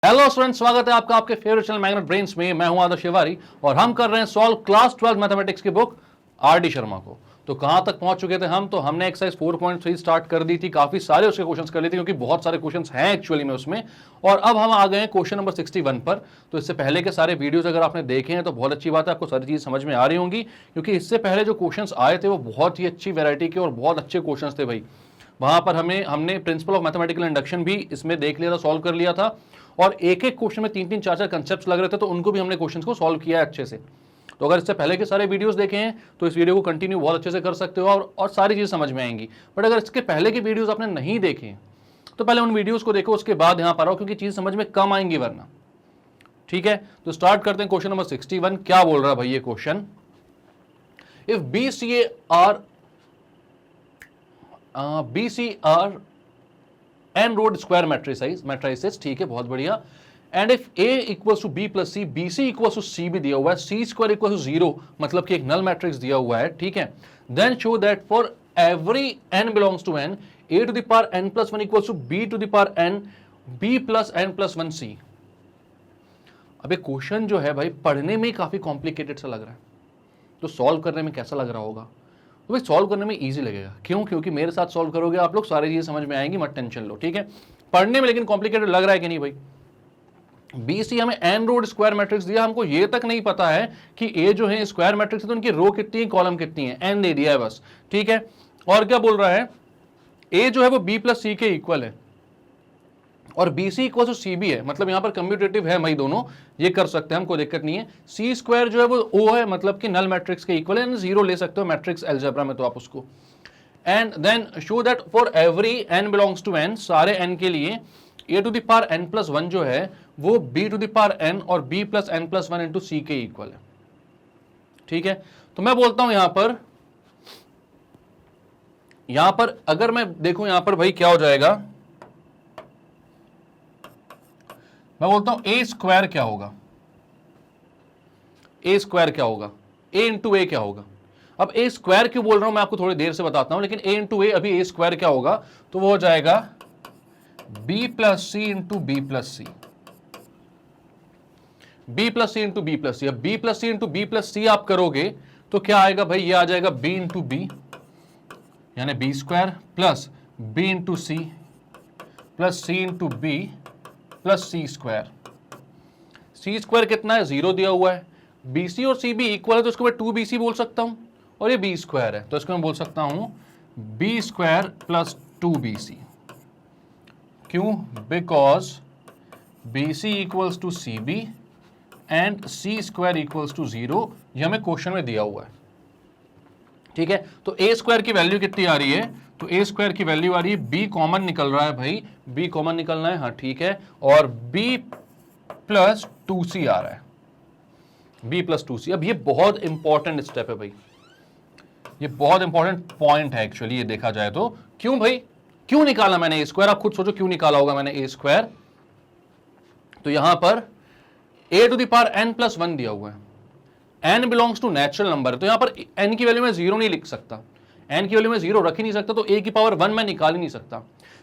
Hello student, स्वागत है आपका आपके फेवरेट चैनल मैग्नेट ब्रेन्स में। मैं हूं आदर्श तिवारी और हम कर रहे हैं सॉल्व क्लास 12 मैथमेटिक्स की बुक आर.डी. शर्मा को। तो कहां तक पहुंच चुके थे हम? तो हमने एक्सरसाइज 4.3 स्टार्ट कर दी थी, काफी सारे उसके क्वेश्चंस कर लिए थे क्योंकि बहुत सारे क्वेश्चंस हैं एक्चुअली में उसमें। और अब हम आ गए हैं क्वेश्चन नंबर 61 पर। तो इससे पहले के सारे वीडियोस अगर आपने देखे हैं तो बहुत अच्छी बात है, आपको सारी चीज समझ में आ रही होंगी, क्योंकि इससे पहले जो क्वेश्चंस आए थे वो बहुत ही अच्छी वैरायटी के और बहुत अच्छे क्वेश्चंस थे भाई। वहां पर हमने प्रिंसिपल ऑफ मैथमेटिकल इंडक्शन भी इसमें देख लिया था, सॉल्व कर लिया था, और एक एक क्वेश्चन में 3-3 4-4 कंसेप्ट्स लग रहे थे, तो उनको भी हमने क्वेश्चंस को सॉल्व किया है अच्छे से। तो अगर इससे पहले के सारे वीडियोस देखे हैं तो इस वीडियो को कंटिन्यू बहुत अच्छे से कर सकते हो और सारी चीज़ समझ में आएंगी। बट अगर इसके पहले के वीडियोस आपने नहीं देखे तो पहले उन वीडियोस को देखो, उसके बाद यहाँ पर आओ, क्योंकि चीज़ समझ में कम आएंगी वरना। ठीक है, तो स्टार्ट करते हैं क्वेश्चन नंबर 61। क्या बोल रहा है भाई ये question? If B C are N rowed square matrices, ठीक है, बहुत बढ़िया। And if A equals to B plus C, B C equals to C भी दिया हुआ है, सी स्क्वायर इक्वल टू 0, मतलब कि एक नल मैट्रिक्स दिया हुआ है, ठीक है। Then show that for every N belongs to N, A to the power N plus 1 equals to B to the power N B plus N plus 1 C. अब ये क्वेश्चन जो है भाई पढ़ने में काफी कॉम्प्लिकेटेड सा लग रहा है, तो सॉल्व करने में कैसा लग रहा होगा? तो भाई सॉल्व करने में इजी लगेगा। क्यों? क्योंकि मेरे साथ सॉल्व करोगे आप लोग, सारी चीजें समझ में आएंगी, मत टेंशन लो, ठीक है। पढ़ने में लेकिन कॉम्प्लिकेटेड लग रहा है कि नहीं भाई? बीसी हमें एन रोड स्क्वायर मैट्रिक्स दिया, हमको ये तक नहीं पता है कि ए जो है स्क्वायर मैट्रिक्स है तो उनकी रो कितनी है, कॉलम कितनी है, एन दे दिया है बस, ठीक है। और क्या बोल रहा है? ए जो है वो बी प्लस सी के इक्वल है और B C equal to C B है, मतलब यहां पर कम्यूटेटिव है भाई, दोनों ये कर सकते हैं, हमको दिक्कत नहीं है। सी स्क्वायर जो है वो ओ है, मतलब कि नल मैट्रिक्स के इक्वल है, जीरो ले सकते हो मैट्रिक्स अलजेब्रा में तो आप उसको। And then show that for every N belongs to N, सारे एन के लिए A to the power N plus 1 जो है वो B to the power N और B plus N plus 1 into C के इक्वल है, ठीक है। तो मैं बोलता हूं यहां पर अगर मैं देखूं यहां पर भाई क्या हो जाएगा, मैं बोलता हूं ए स्क्वायर क्या होगा, ए स्क्वायर क्या होगा, ए इंटू ए क्या होगा। अब ए स्क्वायर क्यों बोल रहा हूं मैं आपको थोड़ी देर से बताता हूं, लेकिन ए इंटू ए अभी ए स्क्वायर क्या होगा, तो वो हो जाएगा B plus C into B plus C, B plus C into B plus C. अब B plus C into B plus C आप करोगे तो क्या आएगा भाई? ये आ जाएगा बी इंटू बी, यानी B square plus B into C plus C into B plus C square. C square कितना है? 0 दिया हुआ है। बी सी और सी बी इक्वल है तो इसको मैं 2bc बोल सकता हूं, और ये बी स्क्वायर है तो इसको मैं बोल सकता हूं बी स्क्वायर प्लस 2bc। क्यों? Because B C equals to C B and C square equals to 0, ये हमें क्वेश्चन में दिया हुआ है, ठीक है। तो ए स्क्वायर की वैल्यू कितनी आ रही है? तो ए स्क्वायर की वैल्यू आ रही है, बी कॉमन निकल रहा है भाई, बी कॉमन निकलना है, हाँ ठीक है, और बी प्लस 2c आ रहा है, बी प्लस 2c। अब ये बहुत इंपॉर्टेंट स्टेप है भाई, ये बहुत इंपॉर्टेंट पॉइंट है एक्चुअली, ये देखा जाए तो। क्यों भाई, क्यों निकाला मैंने ए स्क्वायर? आप खुद सोचो क्यों निकाला होगा मैंने ए स्क्वायर। तो यहां पर A to the power N plus 1 दिया हुआ है, N belongs to natural number, तो यहां पर एन की वैल्यू में 0 नहीं लिख सकता, एन की वैल्यू में 0 रख ही नहीं सकता, तो ए की पावर 1 मैं निकाल ही नहीं सकता।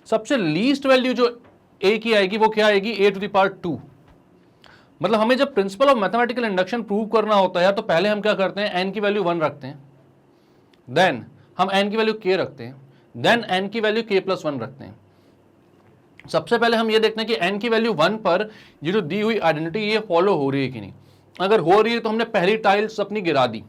सबसे लीस्ट वैल्यू जो ए की आएगी वो क्या आएगी? ए टू द पावर 2। मतलब हमें जब principle of mathematical induction prove करना होता है तो पहले हम क्या करते हैं? एन की वैल्यू 1 रखते हैं, देन हम एन की वैल्यू के रखते हैं, देन एन की वैल्यू के प्लस 1 रखते हैं। सबसे पहले हम ये देखते हैं कि एन की वैल्यू 1 पर ये जो दी हुई आइडेंटिटी ये फॉलो हो रही है कि नहीं। अगर हो रही है तो हमने पहली टाइल्स अपनी गिरा दी,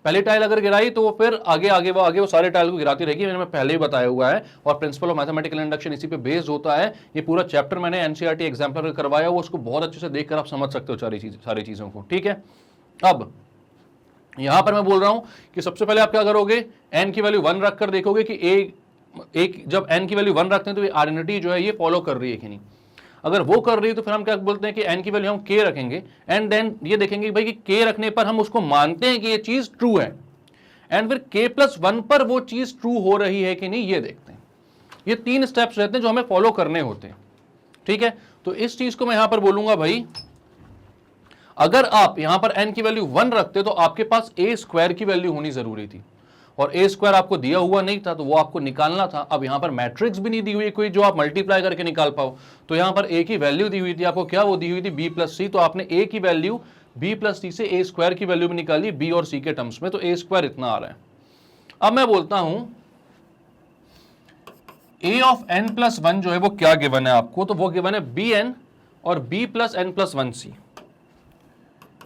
पहली टाइल अगर गिराई तो वो फिर आगे वो सारे टाइल को गिराती रहेगी, मैंने पहले ही बताया हुआ है। और प्रिंसिपल ऑफ मैथमेटिकल इंडक्शन इसी पे बेस्ड होता है। ये पूरा चैप्टर मैंने एनसीईआरटी एग्जाम्पल करवाया हुआ, उसको बहुत अच्छे से देखकर आप समझ सकते हो सारी चीजों को, ठीक है। अब यहां पर मैं बोल रहा हूं कि सबसे पहले आप क्या करोगे? एन की वैल्यू 1 रखकर देखोगे कि जब एन की वैल्यू 1 रखते हैं तो ये आइडेंटिटी जो है ये फॉलो कर रही है कि नहीं। अगर वो कर रही है तो फिर हम क्या बोलते हैं कि एन की वैल्यू हम के रखेंगे, एंड देन ये देखेंगे भाई कि के रखने पर हम उसको मानते हैं कि ये चीज ट्रू है, एंड फिर के प्लस 1 पर वो चीज ट्रू हो रही है कि नहीं, ये देखते हैं। ये 3 स्टेप्स रहते हैं जो हमें फॉलो करने होते हैं, ठीक है। तो इस चीज को मैं यहां पर बोलूंगा भाई, अगर आप यहां पर एन की वैल्यू 1 रखते तो आपके पास ए स्क्वायर की वैल्यू होनी जरूरी थी, और ए स्क्वायर आपको दिया हुआ नहीं था तो वो आपको निकालना था। अब यहां पर मैट्रिक्स भी नहीं दी हुई कोई जो आप मल्टीप्लाई करके निकाल पाओ, तो यहां पर ए की वैल्यू दी हुई थी आपको, क्या वो दी हुई थी बी प्लस सी, तो आपने ए की वैल्यू बी प्लस सी से ए स्क्वायर की वैल्यू भी निकाली बी और सी के टर्म्स में, तो ए स्क्वायर इतना आ रहा है। अब मैं बोलता हूं ए ऑफ एन प्लस वन जो है वो क्या गिवन है आपको, तो वो गिवन है बी एन और B plus N plus one C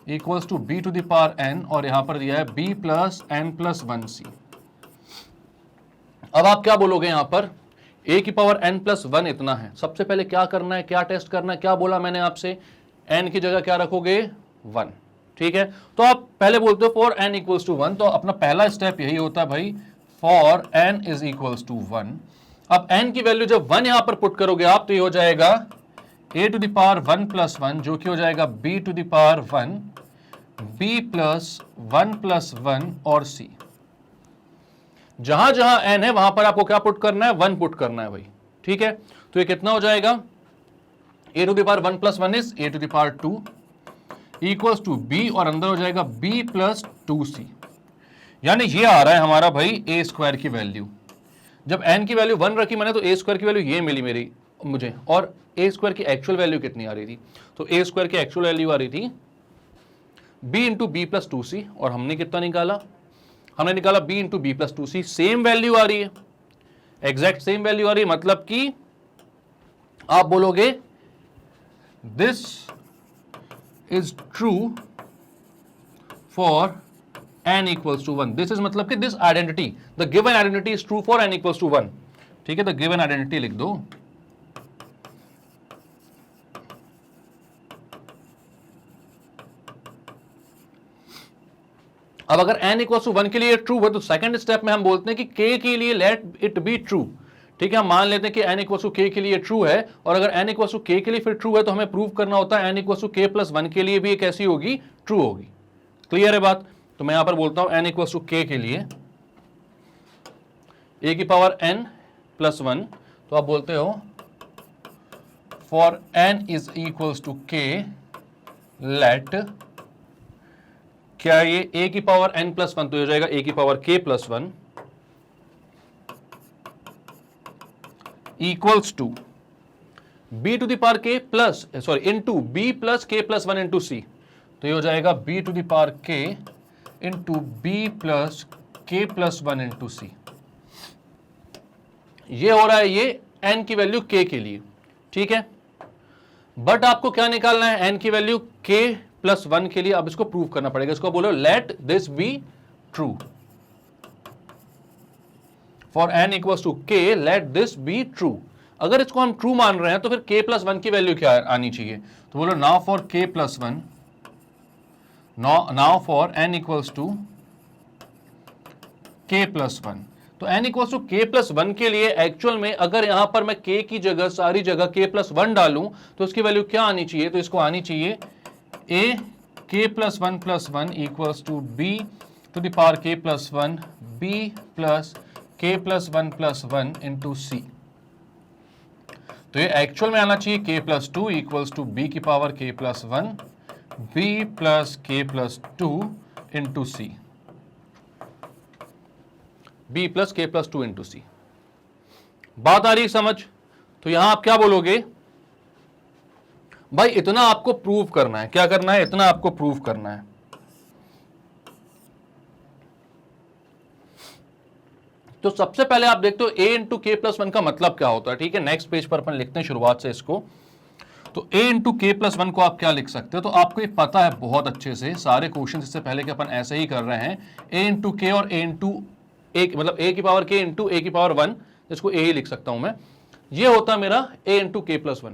equals to B to the power N, और यहां पर दिया है B plus N plus one C. अब आप क्या बोलोगे यहां पर a की पावर n प्लस वन इतना है, सबसे पहले क्या करना है, क्या टेस्ट करना है, क्या बोला मैंने आपसे, n की जगह क्या रखोगे 1, ठीक है। तो आप पहले बोलते हो फॉर n इक्वल्स टू 1, तो अपना पहला स्टेप यही होता है भाई for n is equals to 1। अब n की वैल्यू जब 1 यहां पर पुट करोगे आप तो ये हो जाएगा a to the power 1 plus 1 जो कि हो जाएगा b to the power 1, b plus 1 plus 1 और c। जहां जहां n है वहां पर आपको क्या पुट करना है, 1 पुट करना है भाई, ठीक है। तो ये कितना हो जाएगा, a to the power 1 plus 1 is a to the power 2 equals to b, और अंदर हो जाएगा b प्लस 2c। यानी ये आ रहा है हमारा भाई a स्क्वायर की वैल्यू। जब n की वैल्यू 1 रखी मैंने तो a स्क्वायर की वैल्यू ये मिली मुझे, और a स्क्वायर की एक्चुअल वैल्यू कितनी आ रही थी, तो a स्क्वायर की एक्चुअल वैल्यू आ रही थी b into B plus 2c, और हमने कितना निकाला, हमने निकाला b into B plus 2c। Same value आ रही है, एग्जैक्ट सेम वैल्यू आ रही है, मतलब कि आप बोलोगे this is true for n equals to 1। This is मतलब कि this identity, the given identity is true for n equals to 1, ठीक है। द गिवन आइडेंटिटी लिख दो। अब अगर n इक्वल्स टू 1 के लिए ट्रू है तो सेकंड स्टेप में हम बोलते हैं कि k के लिए लेट इट बी ट्रू, ठीक है। हम मान लेते हैं कि n इक्वल्स टू k के लिए ट्रू है, और अगर n इक्वल्स टू k के लिए फिर ट्रू है तो हमें प्रूव करना होता है n equals to k plus 1 के लिए भी कैसी होगी, ट्रू होगी। क्लियर है बात। तो मैं यहां पर बोलता हूं n इक्वल्स टू k के लिए a की पावर n प्लस 1, तो आप बोलते हो for n is equals to k let, क्या ये a की पावर n प्लस 1, तो हो जाएगा a की power k plus 1 equals to b to the power k plus sorry into b plus k plus 1 into c, तो ये हो जाएगा b to the power k into b plus k plus 1 into c। ये हो रहा है ये n की वैल्यू k के लिए, ठीक है। बट आपको क्या निकालना है, n की वैल्यू k प्लस 1 के लिए। अब इसको प्रूव करना पड़ेगा, इसको बोलो let this be true for n equals to k, let this be true. अगर इसको हम ट्रू मान रहे हैं तो फिर k प्लस 1 की वैल्यू क्या आनी चाहिए, तो बोलो now for k plus 1, now for n equals to k plus 1। तो n equals to k plus 1 के लिए एक्चुअल में अगर यहां पर मैं k की जगह सारी जगह k प्लस 1 डालूं तो इसकी वैल्यू क्या आनी चाहिए, तो इसको आनी चाहिए a k plus 1 equals to b to the power k plus 1 b plus k plus 1 into c। तो ये एक्चुअल में आना चाहिए k plus 2 equals to b की power k plus 1 b plus k plus 2 into c, b plus k plus 2 into c। बात आ रही समझ। तो यहां आप क्या बोलोगे भाई, इतना आपको प्रूव करना है, क्या करना है, इतना आपको प्रूव करना है। तो सबसे पहले आप देखते हो a इंटू के प्लस 1 का मतलब क्या होता है, ठीक है। नेक्स्ट पेज पर अपन लिखते हैं शुरुआत से इसको। तो a इंटू के प्लस 1 को आप क्या लिख सकते हो, तो आपको ये पता है बहुत अच्छे से, सारे क्वेश्चन इससे पहले के अपन ऐसे ही कर रहे हैं। a इंटू के और a इंटू मतलब a की पावर k इंटू a की पावर 1, जिसको a ही लिख सकता हूं मैं, ये होता है मेरा a इंटू के प्लस 1।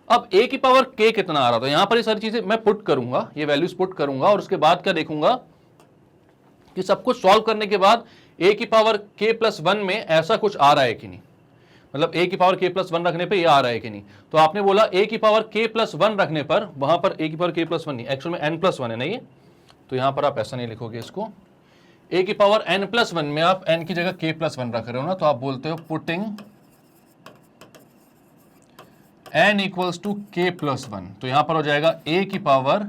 अब a की पावर k कितना आ रहा था, यहां पर ये सारी चीजें मैं पुट करूंगा, ये वैल्यूज पुट करूंगा, और उसके बाद क्या देखूंगा कि सब कुछ सॉल्व करने के बाद a की पावर k प्लस 1 में ऐसा कुछ आ रहा है कि नहीं, मतलब a की पावर k प्लस 1 रखने पे ये आ रहा है कि नहीं। तो आपने बोला a की पावर k प्लस 1 रखने पर, वहां पर a की पावर k प्लस 1 नहीं, एक्चुअल में n प्लस 1 है ना ये, तो यहां पर आप ऐसा नहीं लिखोगे इसको, a की पावर n प्लस 1 में आप n की जगह k प्लस 1 रख रहे हो ना, तो आप बोलते हो putting n equals to k plus 1। तो यहां पर हो जाएगा a की पावर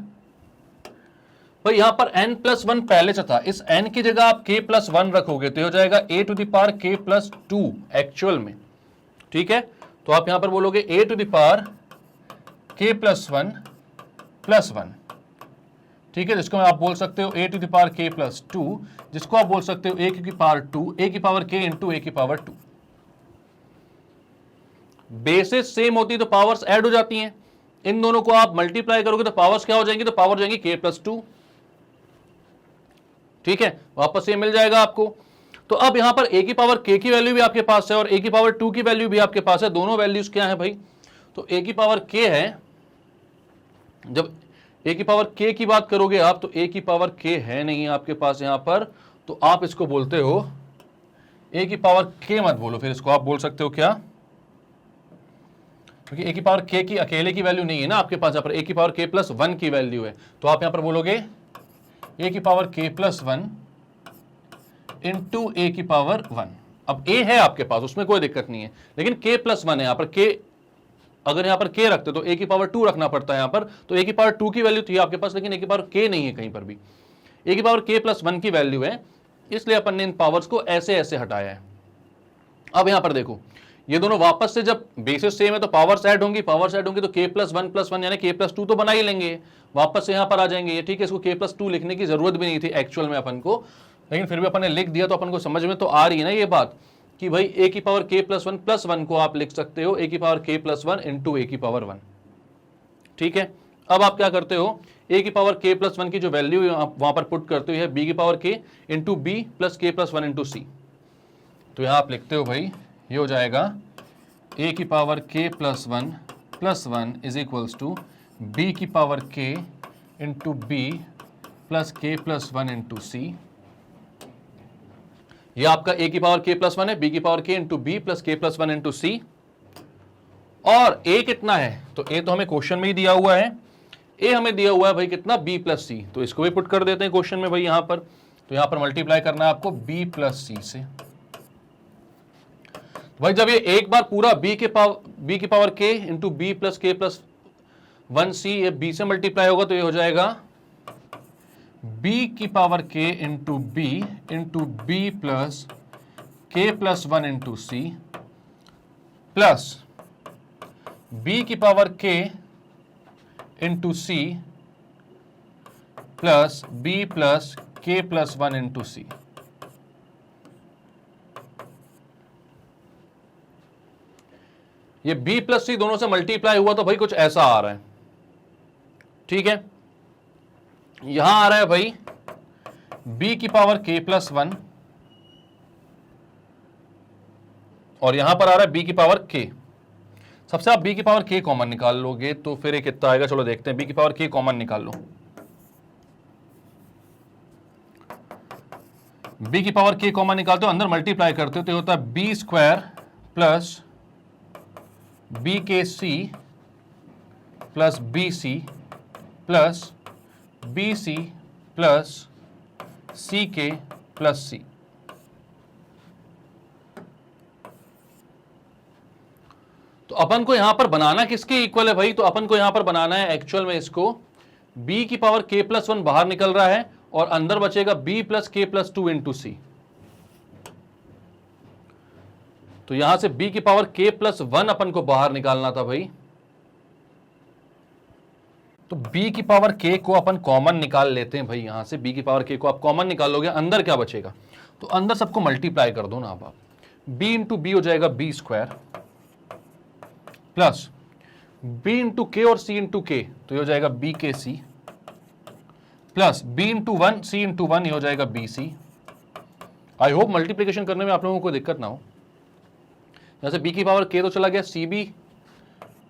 भाई यहां पर n+1 पहले से था, इस n की जगह आप k+1 रखोगे तो हो जाएगा a⁻k+2 एक्चुअल में, ठीक है। तो आप यहां पर बोलोगे a⁻k+1+1, ठीक है, जिसको आप बोल सकते हो a⁻k+2, जिसको आप बोल सकते हो a⁻k बेसिस सेम होती तो पावर्स ऐड हो जाती हैं, इन दोनों को आप मल्टीप्लाई करोगे तो पावर्स क्या हो जाएंगी, तो पावर हो जाएंगी k+2, ठीक है, वापस ये मिल जाएगा आपको। तो अब यहां पर a⁻k की वैल्यू भी आपके पास है और a⁻2 की वैल्यू भी आपके पास है, दोनों वैल्यूज क्या है भाई, तो a⁻k है, जब a⁻k की बात करोगे आप तो a⁻k है नहीं आपके पास यहां पर, तो आप इसको बोलते हो a⁻k मत बोलो, फिर इसको आप बोल सकते हो क्या, क्योंकि a⁻k की अकेले की वैल्यू नहीं है ना आपके पास, यहां पर a⁻k+1 की वैल्यू है, तो आप यहां पर बोलोगे a⁻k+1 इंटू a⁻1। अब a है आपके पास, उसमें कोई दिक्कत नहीं है, लेकिन k+1 है यहां पर, k अगर यहां पर k रखते तो a⁻2 रखना पड़ता है यहां पर, तो a⁻2 की वैल्यू थी आपके पास, लेकिन a⁻k नहीं है कहीं पर भी, a⁻k+1 की वैल्यू है, इसलिए अपन ने इन पावर्स को ऐसे ऐसे हटाया है। अब यहां पर देखो, ये दोनों वापस से जब बेसिस सेम है तो पावर्स ऐड होंगी, पावर्स ऐड होंगी तो k+1+1 यानी k+2 तो बना ही लेंगे, वापस से यहां पर आ जाएंगे ये, ठीक है। इसको k+2 लिखने की जरूरत भी नहीं थी एक्चुअल में अपन को, लेकिन फिर भी अपन ने लिख दिया, तो अपन को समझ में तो आ रही है ना ये बात कि भाई a⁻k+1+1 को आप लिख सकते हो a⁻k+1 इंटू a⁻1, ठीक है। अब आप क्या करते हो, a⁻k+1 की जो वैल्यू वहां पर पुट करते हो b⁻k into b plus k+1 into c, तो यहां आप लिखते हो भाई ये हो जाएगा a⁻k+1+1 is equals to b⁻k into b plus k+1 into c। ये आपका a⁻k+1 है, b⁻k into b plus k+1 into c, और a कितना है, तो a तो हमें क्वेश्चन में ही दिया हुआ है, a हमें दिया हुआ है भाई कितना, b प्लस c, तो इसको भी पुट कर देते हैं क्वेश्चन में भाई यहां पर, तो यहां पर मल्टीप्लाई करना है आपको b प्लस c से। भाई जब ये एक बार पूरा b की power k into b plus k+1c ये b से मल्टीप्लाई होगा, तो ये हो जाएगा b⁻k into b plus k+1 into c plus b⁻k into c plus b plus k+1 into c। ये b प्लस c दोनों से मल्टीप्लाई हुआ तो भाई कुछ ऐसा आ रहा है, ठीक है। यहां आ रहा है भाई b⁻k+1 और यहां पर आ रहा है b⁻k। सबसे आप b⁻k कॉमन निकाल लोगे तो फिर ये कितना आएगा, चलो देखते हैं, b⁻k कॉमन निकाल लो, b⁻k कॉमन निकालते हो, अंदर मल्टीप्लाई करते हो तो होता है b² plus bkc plus bc plus bc plus ck plus c। तो अपन को यहां पर बनाना किसके इक्वल है भाई, तो अपन को यहां पर बनाना है एक्चुअल में इसको b⁻k+1 बाहर निकल रहा है और अंदर बचेगा b plus k+2 into c, तो यहां से b⁻k+1 अपन को बाहर निकालना था भाई, तो b⁻k को अपन कॉमन निकाल लेते हैं भाई, यहां से b⁻k को आप कॉमन निकालोगे, अंदर क्या बचेगा, तो अंदर सबको मल्टीप्लाई कर दो ना आप b इंटू बी हो जाएगा b² plus b into k और c इंटू k, तो ये हो जाएगा bkc plus b into 1 c into 1 ये हो जाएगा bc। आई होप मल्टीप्लीकेशन करने में आप लोगों को दिक्कत ना हो। जैसे b⁻k तो चला गया, cb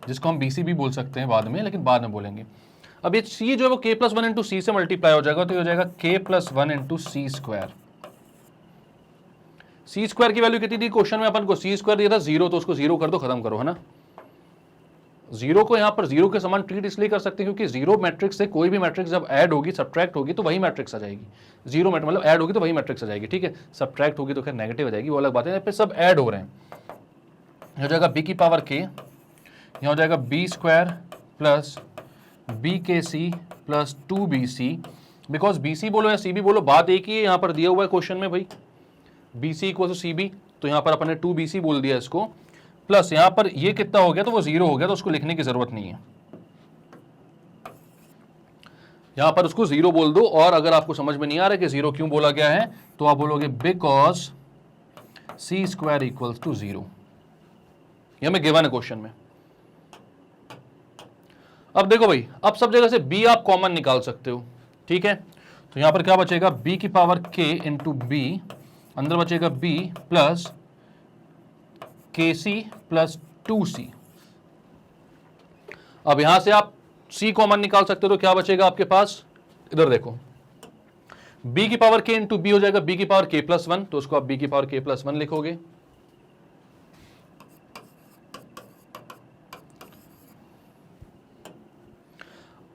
जिसको हम bc भी बोल सकते हैं बाद में, लेकिन बाद में बोलेंगे। अब ये c जो है वो k+1 इंटू c से मल्टीप्लाई हो जाएगा, तो ये हो जाएगा k+1 into c square. c square की वैल्यू कितनी थी क्वेश्चन में अपन को, c स्क्वायर दिया था 0, तो उसको 0 कर दो, खत्म करो, है ना। 0 को यहां पर 0 के समान ट्रीट इसलिए कर सकते हैं क्योंकि 0 मैट्रिक्स से कोई भी मैट्रिक्स जब ऐड होगी सब्ट्रैक्ट होगी तो वही मैट्रिक्स आ जाएगी, 0 मैट्रिक्स मतलब ऐड होगी तो वही मैट्रिक्स आ जाएगी, ठीक है। सब्ट्रैक्ट होगी तो खैर नेगेटिव आ जाएगी, वो अलग बात है, पे सब ऐड हो रहे हैं। हो जाएगा b⁻k, यहाँ हो जाएगा b² plus bkc plus 2bc because BC बोलो या CB बोलो, बात एक ही है, यहां पर दिया हुआ है क्वेश्चन में भाई BC इक्वल टू CB, तो यहां पर अपन ने 2BC बोल दिया इसको, प्लस यहां पर ये कितना हो गया तो वो 0 हो गया, तो उसको लिखने की जरूरत नहीं है, यहां पर उसको 0 बोल दो। और अगर आपको समझ में नहीं आ रहा कि 0 क्यों बोला गया है तो आप बोलोगे because C square equals to 0, यह हमें गिवन है क्वेश्चन में। अब देखो भाई, अब सब जगह से B आप कॉमन निकाल सकते हो, ठीक है, तो यहां पर क्या बचेगा B की पावर K इंटू B, अंदर बचेगा B plus KC plus 2C। अब यहां से आप C कॉमन निकाल सकते हो, तो क्या बचेगा आपके पास, इधर देखो, B की पावर K इंटू B हो जाएगा B की पावर K प्लस 1, तो उसको आप B की पावर K प्लस 1 लिखोगे,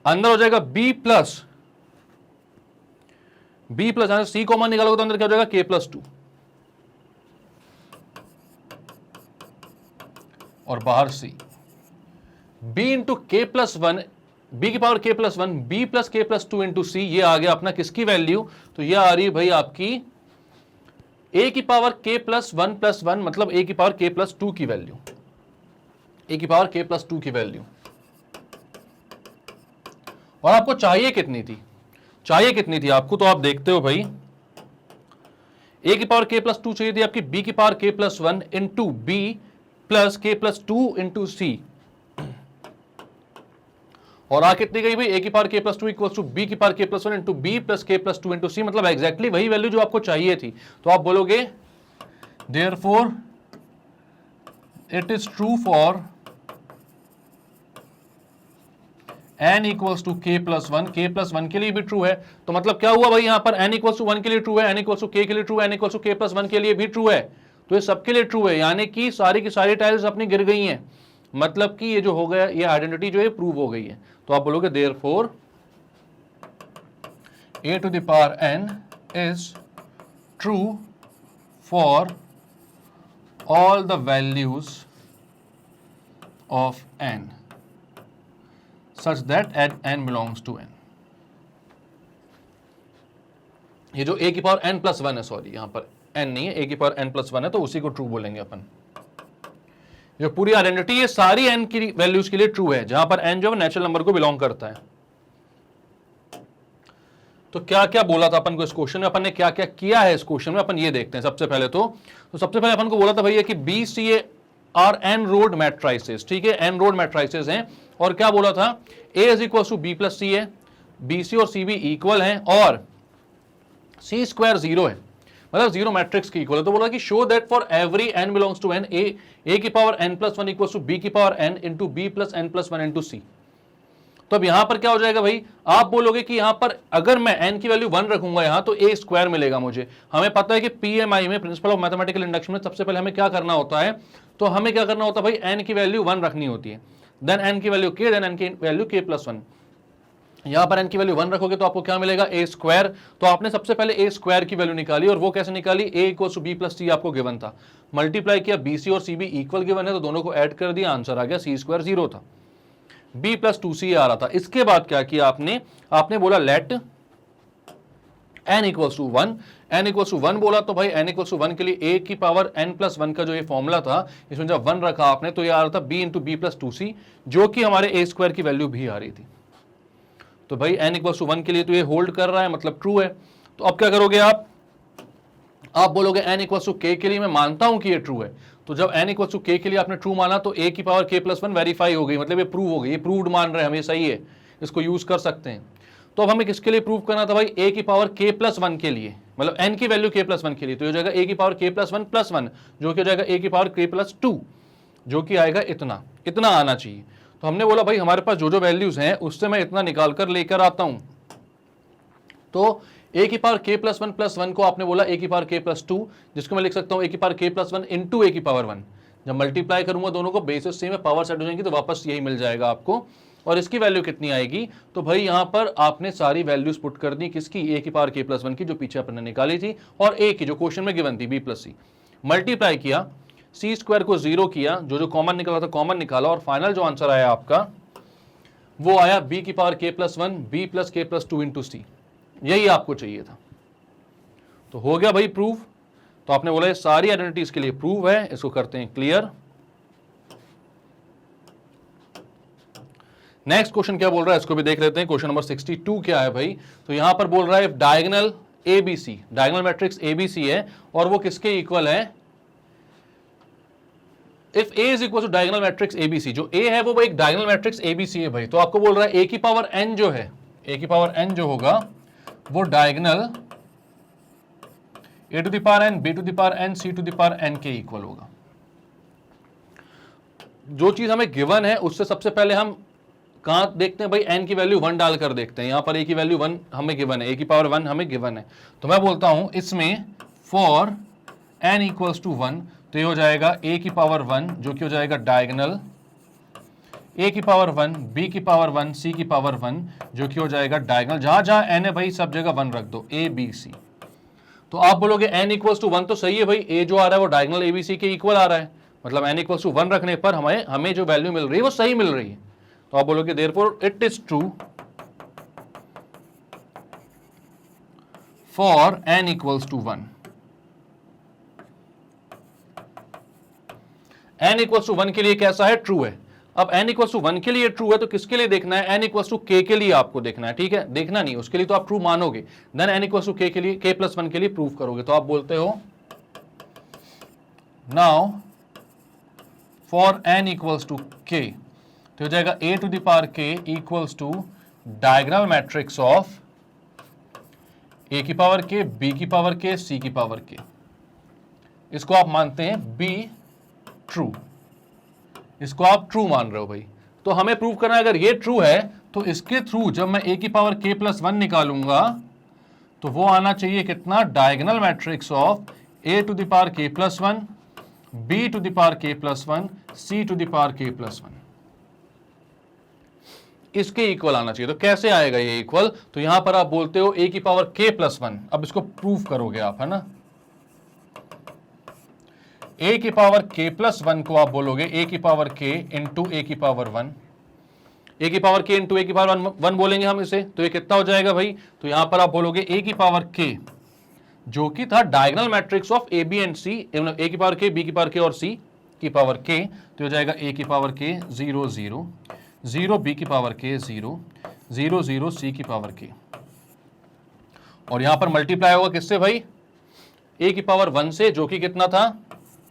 अंदर हो जाएगा B प्लस C कॉमन निकालोगे तो अंदर क्या हो जाएगा K प्लस 2, और बाहर C, B into K plus 1, B की power K plus 1, B plus K plus 2 into C, ये आ गया अपना किसकी वैल्यू, तो ये आ रही है भाई आपकी A की पावर K प्लस 1 मतलब A की पावर K प्लस 2 की वैल्यू, A की पावर K प्लस 2 की वैल्यू। और आपको चाहिए कितनी थी, आपको, तो आप देखते हो भाई A की पावर K प्लस 2 चाहिए थी आपकी B की power K plus 1 into B plus K plus 2 into C, और आ कितनी गई भाई A की power K plus 2 equal to B की power K plus 1 into B plus K plus 2 into C, मतलब एग्जैक्टली वही वैल्यू जो आपको चाहिए थी। तो आप बोलोगे therefore it is true for n equals to K plus 1, K plus 1 के लिए भी ट्रू है, तो मतलब क्या हुआ भाई, यहां पर n इक्वल्स टू 1 के लिए ट्रू है, n इक्वल्स टू K के लिए ट्रू है, n equals to K plus 1 के लिए भी ट्रू है, तो ये सबके लिए ट्रू है, यानी कि सारी की सारी टाइल्स अपनी गिर गई हैं, मतलब कि ये जो हो गया, ये आइडेंटिटी जो है प्रूव हो गई है। तो आप बोलोगे therefore a to the power n is true for all the values of n such that n belongs to n। ये जो a की पावर n प्लस 1 है, सॉरी यहां पर n नहीं है, a की पावर n प्लस 1 है, तो उसी को ट्रू बोलेंगे अपन। जो पूरी आइडेंटिटी ये सारी n की वैल्यूज के लिए ट्रू है, जहां पर n जो है नेचुरल नंबर को बिलोंग करता है। तो क्या क्या बोला था अपन को इस क्वेश्चन में, अपन ने क्या क्या किया है इस क्वेश्चन में, अपन ये देखते हैं। सबसे पहले तो सबसे पहले अपन को बोला था भैया कि BCA are n rowed matrices, ठीक है, n रोड मैट्राइसेस हैं, और क्या बोला था A is equal to B plus C है, BC और CB इक्वल हैं, और C स्क्वायर 0 है, मतलब 0 मैट्रिक्स की इक्वल है। तो बोला कि show that for every n belongs to n A की power n plus 1 equal to B की power n into B plus n plus 1 into C। तो अब यहां पर क्या हो जाएगा भाई, आप बोलोगे कि यहां पर अगर मैं n की वैल्यू 1 रखूंगा यहां, तो A स्क्वायर मिलेगा मुझे। हमें पता है कि PMI में, प्रिंसिपल ऑफ मैथमेटिकल इंडक्शन में, सबसे पहले हमें क्या करना होता है, तो हमें क्या करना होता है भाई, n की वैल्यू 1 रखनी होती है, देन n की वैल्यू k, देन n की वैल्यू k प्लस 1। यहां पर n की वैल्यू 1 रखोगे तो आपको क्या मिलेगा, a स्क्वायर। तो आपने सबसे पहले a स्क्वायर की वैल्यू निकाली, और वो कैसे निकाली, a equal to b plus c आपको गिवन था, मल्टीप्लाई किया, BC और CB इक्वल गिवन है, तो दोनों को ऐड कर दिया, आंसर आ गया C स्क्वायर 0 था, B प्लस 2C आ रहा था। इसके बाद क्या किया आपने बोला let n equals to 1, n equals to 1 बोला, तो भाई n इक्वल्स टू 1 के लिए a की पावर n प्लस 1 का जो ये फॉर्मूला था, इसमें जब 1 रखा आपने तो ये आ रहा था b into B plus 2C, जो कि हमारे a स्क्वायर की वैल्यू भी आ रही थी। तो भाई n इक्वल्स टू 1 के लिए तो ये होल्ड कर रहा है, मतलब ट्रू है। तो अब क्या करोगे आप बोलोगे n इक्वल्स टू k के लिए मैं मानता हूं कि ये ट्रू है, तो जब n इक्वल्स टू k के लिए आपने ट्रू माना तो a की पावर k प्लस 1 वेरीफाई हो गई, मतलब ये प्रूव हो गई, ये प्रूव्ड मान रहे हैं हम, ये सही है, इसको यूज कर सकते हैं। तो अब हमें किसके लिए प्रूव करना था भाई, a की पावर k प्लस 1 के लिए, मतलब n की वैल्यू k प्लस 1 के लिए, तो ये हो जाएगा a की पावर k प्लस 1 प्लस 1, जो कि हो जाएगा a की पावर k प्लस 2, जो कि आएगा इतना आना चाहिए। तो हमने बोला भाई हमारे पास जो जो वैल्यूज हैं उससे मैं इतना निकाल कर लेकर आता हूं, तो a की पावर k प्लस 1 प्लस 1 को आपने बोला a की पावर k प्लस 2, जिसको मैं लिख सकता हूं a की power k plus 1 into a की पावर 1। जब मल्टीप्लाई करूंगा दोनों को, बेसिस सेम है, पावर सेट हो जाएंगी, तो वापस यही मिल जाएगा आपको। और इसकी वैल्यू कितनी आएगी, तो भाई यहां पर आपने सारी वैल्यूज पुट कर दी, किसकी, a की पावर k प्लस 1 की, जो पीछे आपने निकाली थी, और a की जो क्वेश्चन में गिवन थी b प्लस सी, मल्टीप्लाई किया, c स्क्वायर को 0 किया, जो कॉमन निकला था कॉमन निकाला, और फाइनल जो आंसर आया आपका वो आया b की power k plus 1 b plus k plus 2 into C. यही आपको चाहिए था। तो हो गया भाई प्रूफ। तो आपने बोला ये सारी आइडेंटिटीज के लिए प्रूव है, इसको करते हैं क्लियर। नेक्स्ट क्वेश्चन क्या बोल रहा है इसको भी देख लेते हैं। क्वेश्चन नंबर 62 क्या है भाई? तो यहां पर बोल रहा है diagonal ABC, diagonal matrix ABC है और वो किसके इक्वल है? If A is equal to diagonal matrix ABC, जो ए है वो एक डायगोनल मैट्रिक्स एबीसी है भाई। तो आपको बोल रहा है ए की पावर एन जो है, ए की पावर एन जो होगा वो diagonal A to the power N, B to the power N, C to the power N के इक्वल होगा। जो चीज हमें गिवन है उससे सबसे पहले हम कहां देखते हैं भाई? एन की वैल्यू 1 डालकर देखते हैं। यहां पर ए की वैल्यू 1 हमें गिवन है, ए की पावर 1 हमें गिवन है। तो मैं बोलता हूं इसमें फॉर एन इक्वल्स टू 1, तो ये हो जाएगा ए की पावर 1 जो कि हो जाएगा डायगोनल ए की पावर 1, बी की पावर 1, सी की पावर 1 जो कि हो जाएगा डायगोनल, जहां जहां एन है भाई सब जगह 1 रख दो, ए बी सी। तो आप बोलोगे एन इक्वल्स टू 1 तो सही है भाई, ए जो आ रहा है वो डायगोनल ए बी सी के इक्वल आ रहा है, मतलब एन इक्वल्स टू 1 रखने पर हमें जो वैल्यू मिल रही है वो सही मिल रही है। तो आप बोलोगे therefore it is true for n equals to 1। n equals to 1 के लिए कैसा है? ट्रू है। अब n इक्वल्स टू 1 के लिए ट्रू है तो किसके लिए देखना है? n इक्वल्स टू k के लिए आपको देखना है, ठीक है? देखना नहीं, उसके लिए तो आप ट्रू मानोगे, then n equals to k के लिए, k प्लस 1 के लिए प्रूव करोगे। तो आप बोलते हो now for n equals to k, तो हो जाएगा a to the power k equals to diagonal matrix of a की पावर k, b की पावर k, c की पावर k। इसको आप मानते हैं b ट्रू, इसको आप ट्रू मान रहे हो भाई। तो हमें प्रूव करना है अगर ये ट्रू है तो इसके थ्रू जब मैं a की पावर k प्लस 1 निकालूंगा तो वो आना चाहिए कितना? Diagonal matrix of a to the power k plus 1, b to the power k plus 1, c to the power k plus 1, इसके इक्वल आना चाहिए। तो कैसे आएगा ये इक्वल? तो यहां पर आप बोलते हो a की पावर k प्लस 1, अब इसको प्रूव करोगे आप, है ना? a की पावर k प्लस 1 को आप बोलोगे a की पावर k इंटू a की पावर 1, a की पावर k इंटू a की पावर 1 बोलेंगे हम इसे, तो ये कितना हो जाएगा भाई? तो यहां पर आप बोलोगे a की पावर k जो कि था diagonal matrix of A B and C, a की पावर k, b की पावर k और c की पावर k, तो हो जाएगा a की पावर k 0 0 0, b की पावर k 0 0 0, c की पावर k, और यहां पर मल्टीप्लाई होगा किससे भाई? a की पावर 1 से जो कि कितना था?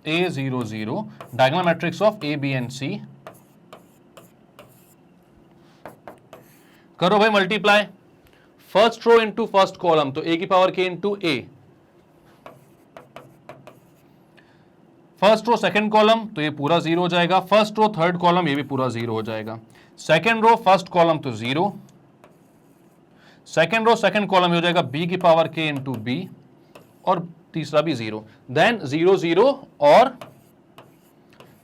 a 0 0 diagonal matrix of A B and C. करो भाई multiply, first row into first column, तो a की power k into a, first row second column तो ये पूरा 0 हो जाएगा, फर्स्ट रो थर्ड कॉलम ये भी पूरा 0 हो जाएगा, सेकंड रो फर्स्ट कॉलम तो 0, सेकंड रो सेकंड कॉलम हो जाएगा b की पावर k इंटू बी, और तीसरा भी 0, देन 0 0 और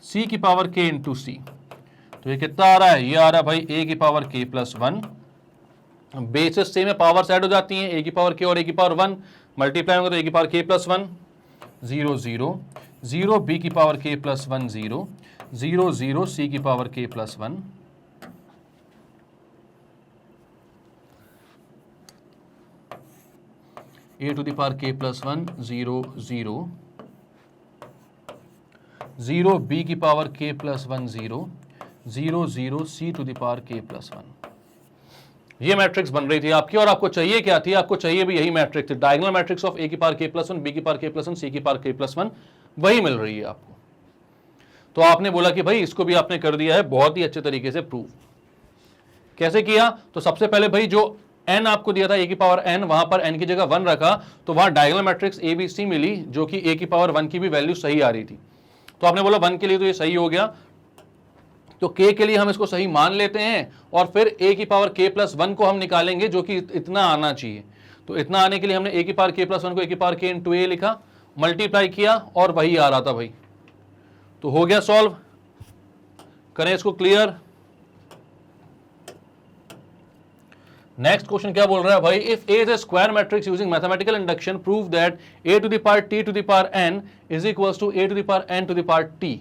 c की पावर k इंटू सी। तो ये कितना आ रहा है? ये आ रहा है भाई a की power k plus 1, bases same है, पावर ऐड हो जाती हैं, a की पावर k और a की पावर 1 मल्टीप्लाई होगा तो a की पावर k प्लस 1 0 0 0, b की पावर k प्लस 1 0 0 0, c की power k plus 1, a to the power k plus 1 0 0 0, b की power k plus 1 0 0 0, c to the power k plus 1। ये matrix बन रही थी आपकी, और आपको चाहिए क्या थी? आपको चाहिए भी यही मैट्रिक्स थी, डायगोनल मैट्रिक्स ऑफ a की पावर k प्लस 1, b की पावर k प्लस 1, c की पावर k प्लस 1, वही मिल रही है आपको। तो आपने बोला कि भाई इसको भी आपने कर दिया है बहुत ही अच्छे तरीके से प्रूव। कैसे किया? तो सबसे पहले भाई जो n आपको दिया था a की पावर n, वहां पर n की जगह 1 रखा, तो वहां diagonal matrix a b c मिली जो कि a की पावर 1 की भी वैल्यू सही आ रही थी। तो आपने बोला 1 के लिए तो ये सही हो गया, तो k के लिए हम इसको सही मान लेते हैं, और फिर a की पावर k प्लस 1 को हम निकालेंगे जो कि इतना आना चाहिए। तो इतना आने के लिए हमने a की पावर k प्लस 1 को a की पावर k इंटू a लिखा, मल्टीप्लाई किया और वही आ रहा था भाई। तो हो गया सॉल्व, करें इसको क्लियर। नेक्स्ट क्वेश्चन क्या बोल रहा है भाई? If a is a square matrix using mathematical induction prove that a to the power t to the power n is equals to a to the power n to the power t।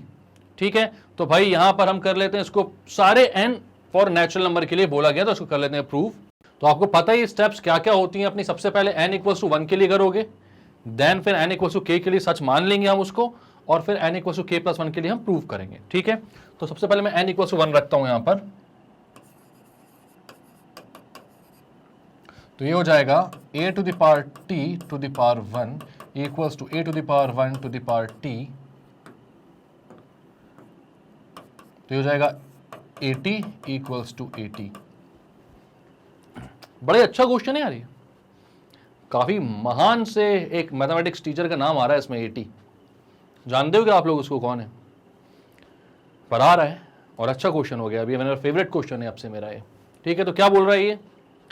ठीक है, तो भाई यहां पर हम कर लेते हैं इसको, सारे n फॉर नेचुरल नंबर के लिए बोला गया तो इसको कर लेते हैं प्रूव। तो आपको पता ही स्टेप्स क्या क्या होती हैं अपनी। सबसे पहले n इक्वल्स टू 1 के लिए करोगे, देन फिर n इक्वल्स टू k के लिए सच मान लेंगे हम उसको, और फिर n equals to k plus 1 के लिए हम प्रूव करेंगे। ठीक है, तो सबसे पहले मैं n इक्वल्स टू 1 रखता हूं यहां पर। तो ये हो जाएगा a to the power t to the power 1 equals to a to the power 1 to the power t। तो ये हो जाएगा 80 इक्वल्स टू 80। बड़े अच्छा क्वेश्चन है यार ये, काफी महान से एक मैथमेटिक्स टीचर का नाम आ रहा है इसमें, 80। जानते हो क्या आप लोग उसको, कौन है? पढ़ा रहा है, और अच्छा क्वेश्चन हो गया। अभी मेरा फेवरेट क्वेश्चन है आपसे मेरा ये। ठीक है, तो क्या बोल रहा है ये,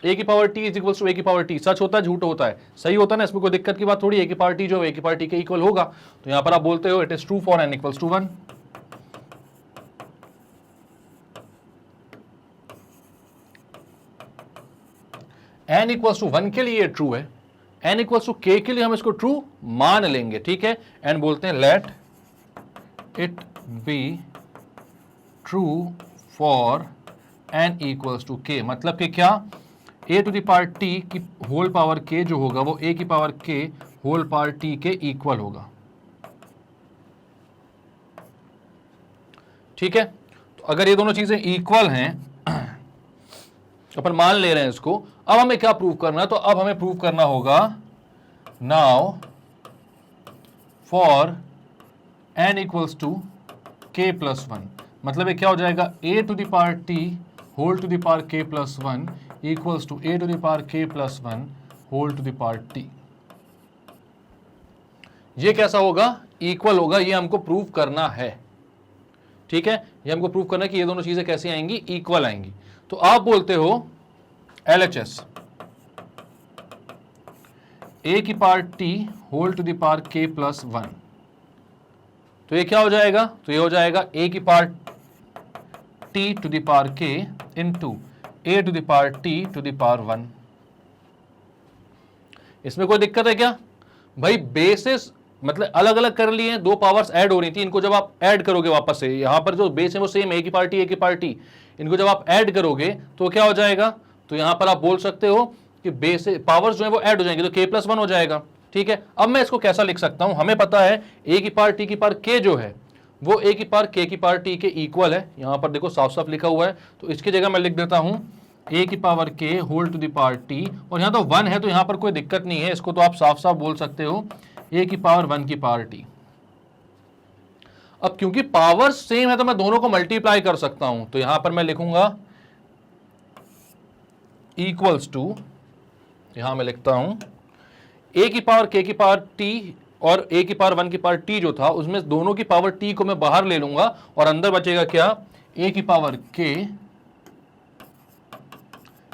a की power t is equals to a की पावर t। सच होता है झूठ होता है? सही होता है ना, इसमें कोई दिक्कत की बात थोड़ी। a की पावर t जो a की पावर t के इक्वल होगा, तो यहां पर आप बोलते हो it is true for n equals to 1। n equals to 1 के लिए ट्रू है, n इक्वल्स टू k के लिए हम इसको ट्रू मान लेंगे। ठीक है, एंड बोलते हैं let it be true for n equals to k। मतलब कि क्या, a to the power t की होल पावर k जो होगा वो a की power k whole power t के इक्वल होगा। ठीक है, तो अगर ये दोनों चीजें इक्वल हैं, अपन मान ले रहे हैं इसको, अब हमें क्या प्रूव करना है? तो अब हमें प्रूव करना होगा now for n equals to k plus 1। मतलब ये क्या हो जाएगा, a to the power t whole to the power k plus 1 equals to a to the power k plus 1 whole to the power t। ये कैसा होगा, equal होगा। ये हमको प्रूव करना है। ठीक है, ये हमको प्रूव करना है कि ये दोनों चीजें कैसी आएंगी, इक्वल आएंगी। तो आप बोलते हो LHS a की power t whole to the power k plus 1। तो ये क्या हो जाएगा, तो ये हो जाएगा a की power t to the power k into a to the power t to the power 1। इसमें कोई दिक्कत है क्या भाई? बेसिस मतलब अलग अलग कर लिए हैं, दो पावर्स ऐड हो रही थी, इनको जब आप ऐड करोगे वापस से, यहां पर जो बेस है वो सेम, a की पावर t a की पावर t, इनको जब आप ऐड करोगे तो क्या हो जाएगा, तो यहां पर आप बोल सकते हो कि बेस पावर्स जो है वो ऐड हो जाएंगे, तो k प्लस 1 हो जाएगा। ठीक है, अब मैं इसको कैसा लिख सकता हूं, हमें पता है a की पावर t की पावर k जो है वो a की पावर k की पावर t के इक्वल है। यहां पर देखो साफ साफ लिखा हुआ है, तो इसकी जगह मैं लिख देता हूं a की power k whole to the power t, और यहां तो 1 है तो यहां पर कोई दिक्कत नहीं है, इसको तो आप साफ साफ बोल सकते हो a की पावर 1 की पावर t। अब क्योंकि पावर सेम है तो मैं दोनों को मल्टीप्लाई कर सकता हूं, तो यहां पर मैं लिखूंगा इक्वल्स टू, यहां मैं लिखता हूं a की पावर k की पावर t और a की पावर 1 की पावर t जो था, उसमें दोनों की पावर t को मैं बाहर ले लूंगा, और अंदर बचेगा क्या, a की पावर k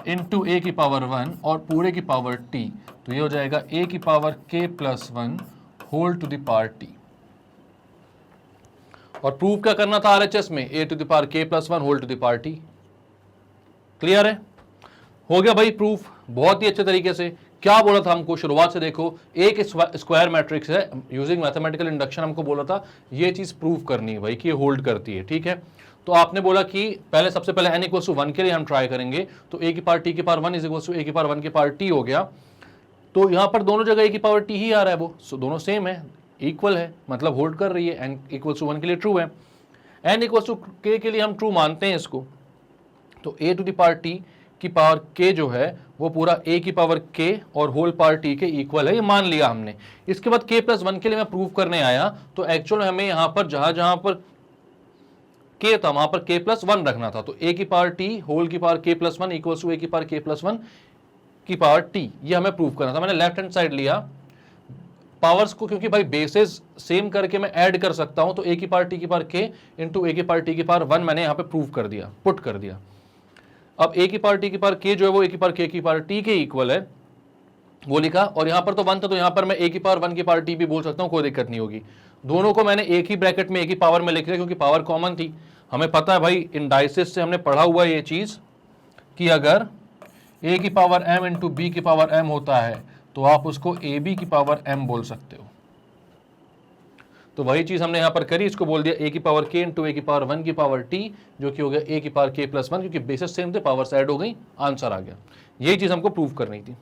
इंटू a की पावर 1 और पूरे की पावर t। तो ये हो जाएगा a की power k plus 1 whole to the power t। और प्रूव क्या करना था RHS में, a to the power k plus 1 whole to the power t। Clear है, हो गया भाई प्रूफ, बहुत ही अच्छे तरीके से। क्या बोला था हमको शुरुआत से, देखो एक स्क्वायर मैट्रिक्स है, यूजिंग मैथमेटिकल इंडक्शन हमको बोला था ये चीज प्रूव करनी है भाई कि ये होल्ड करती है। ठीक है, तो आपने बोला कि पहले सबसे पहले n इक्वल्स टू 1 के लिए हम ट्राई करेंगे, तो a की पावर t की power 1 is equals to a की पावर 1 की पावर t हो गया। तो यहां पर दोनों जगह a की पावर t ही आ रहा है, वो दोनों सेम है, इक्वल है, मतलब होल्ड कर रही है। n इक्वल्स टू 1 के लिए ट्रू है, n इक्वल्स टू k के लिए हम ट्रू मानते हैं इसको। तो a to the power t की पावर k जो है वो पूरा a की पावर k और होल पावर t के इक्वल है, ये मान लिया हमने। इसके बाद k प्लस 1 के लिए मैं प्रूव करने आया, तो एक्चुअल में हमें यहां पर जहां पर k था वहां पर k प्लस 1 रखना था। तो a की पावर t होल की power k plus 1 equals to a की पावर k प्लस 1 की पावर t, ये हमें प्रूव करना था। मैंने लेफ्ट हैंड साइड लिया पावर्स को, क्योंकि भाई बेसिस सेम करके मैं ऐड कर सकता हूं, तो a की पावर t की पावर k इंटू a की पावर t की पावर 1 मैंने यहां पे प्रूव कर दिया, पुट कर दिया। अब a की पावर t की पावर k जो है वो a की पावर k की पावर t के इक्वल है, वो लिखा। और यहां पर तो 1 था, तो यहां पर मैं a की पावर 1 की पावर t भी बोल सकता हूं, कोई दिक्कत नहीं होगी। दोनों को मैंने एक ही ब्रैकेट में एक ही पावर में लिख दिया, क्योंकि पावर कॉमन थी। हमें पता है भाई इंडाइसिस से हमने पढ़ा हुआ ये चीज कि अगर a की पावर m इंटू b की पावर m होता है तो आप उसको ab की पावर m बोल सकते हो। तो वही चीज हमने यहां पर करी, इसको बोल दिया a की पावर k इंटू a की पावर 1 की पावर t, जो कि हो गया a की पावर k प्लस 1, क्योंकि बेसिस सेम थे, पावर्स ऐड हो गई, आंसर आ गया। यही चीज हमको प्रूव करनी थी।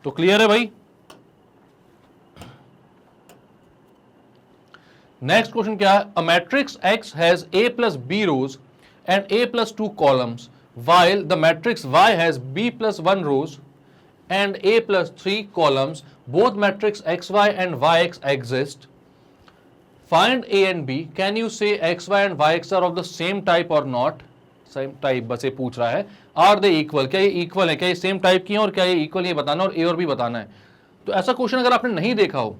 तो क्लियर है भाई। नेक्स्ट क्वेश्चन क्या है, a matrix X has A plus B rows and A plus 2 columns while the matrix Y has B plus 1 rows and A plus 3 columns. Both matrix XY and YX exist. Find A and B. Can you say XY and YX are of the same type or not? Same type बस ये पूछ रहा है। Are they equal? क्या ये equal है, क्या ये सेम टाइप की है और क्या ये इक्वल, ये बताना और A और B बताना है। तो ऐसा क्वेश्चन अगर आपने नहीं देखा हो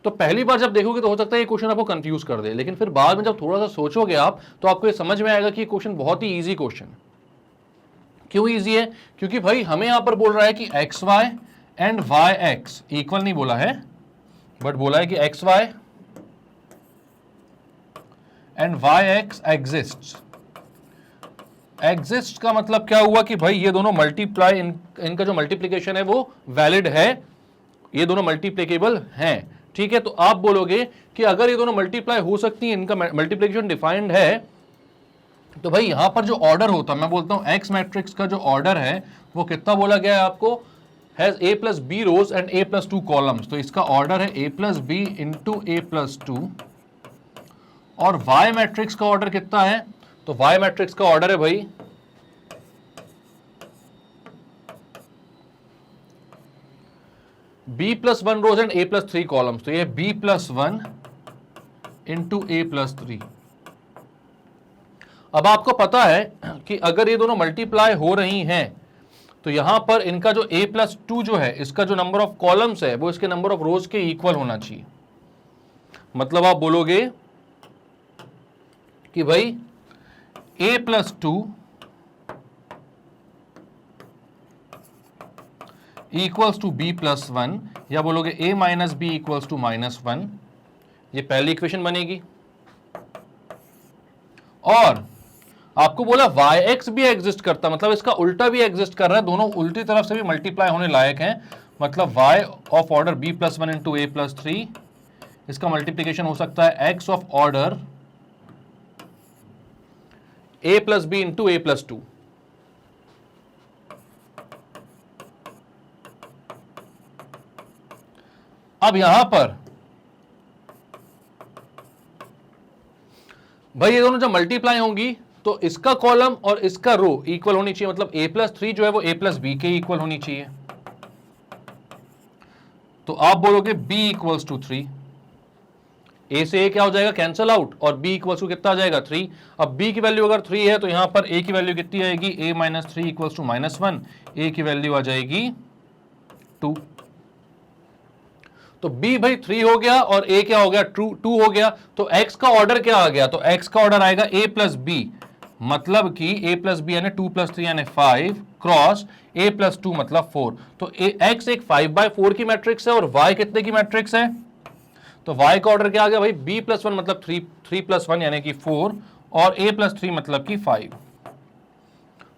तो पहली बार जब देखोगे तो हो सकता है ये क्वेश्चन आपको कंफ्यूज कर दे, लेकिन फिर बाद में जब थोड़ा सा सोचोगे आप तो आपको ये समझ में आएगा कि ये क्वेश्चन बहुत ही ईजी क्वेश्चन है। क्यों इजी है? क्योंकि भाई हमें यहां पर बोल रहा है कि X Y and Y X equal नहीं बोला है, बट बोला है कि X Y and Y X exist. Exist का मतलब क्या हुआ कि भाई ये दोनों मल्टीप्लाई, इनका जो मल्टीप्लीकेशन है वो वैलिड है, ये दोनों मल्टीप्लीकेबल हैं। ठीक है, तो आप बोलोगे कि अगर ये दोनों मल्टीप्लाई हो सकती है, इनका मल्टीप्लीकेशन डिफाइंड है, तो भाई यहां पर जो ऑर्डर होता है, मैं बोलता हूं एक्स मैट्रिक्स का जो ऑर्डर है वो कितना बोला गया है आपको, has A plus B rows and A plus 2 columns. तो इसका ऑर्डर है A plus B into A plus 2। और वाई मैट्रिक्स का ऑर्डर कितना है, तो वाई मैट्रिक्स का ऑर्डर है भाई B plus 1 rows and A plus 3 columns. तो ये B plus 1 into A plus 3। अब आपको पता है कि अगर ये दोनों मल्टीप्लाई हो रही हैं तो यहां पर इनका जो a प्लस 2 जो है, इसका जो नंबर ऑफ कॉलम्स है वो इसके नंबर ऑफ रोज के इक्वल होना चाहिए। मतलब आप बोलोगे कि भाई a plus 2 equals to B plus 1, या बोलोगे a minus B equals to minus 1। ये पहली इक्वेशन बनेगी। और आपको बोला yx भी एग्जिस्ट करता, मतलब इसका उल्टा भी एग्जिस्ट कर रहा है, दोनों उल्टी तरफ से भी मल्टीप्लाई होने लायक हैं। मतलब y of order b plus 1 into A plus 3, इसका मल्टीप्लीकेशन हो सकता है x of order a plus B into A plus 2। अब यहां पर भाई ये दोनों जब मल्टीप्लाई होंगी तो इसका कॉलम और इसका रो इक्वल होनी चाहिए, मतलब a प्लस 3 जो है वो a प्लस बी के इक्वल होनी चाहिए। तो आप बोलोगे b इक्वल्स टू 3, a से a क्या हो जाएगा, कैंसल आउट, और b इक्वल्स टू कितना आ जाएगा 3। अब b की वैल्यू अगर 3 है तो यहां पर a की वैल्यू कितनी आएगी, a minus 3 equals to minus 1, a की वैल्यू आ जाएगी 2। तो b भाई 3 हो गया और a क्या हो गया, 2 हो गया। तो x का ऑर्डर क्या आ गया, तो x का ऑर्डर आएगा a प्लस बी, मतलब कि a प्लस बी यानी 2 प्लस 3 यानी 5 क्रॉस a प्लस 2 मतलब 4। तो x एक 5/4 की मैट्रिक्स है और y कितने की मैट्रिक्स है, तो y का ऑर्डर क्या आ गया भाई, b प्लस 1 मतलब 3 प्लस 1 यानी कि 4, और a प्लस 3 मतलब कि 5।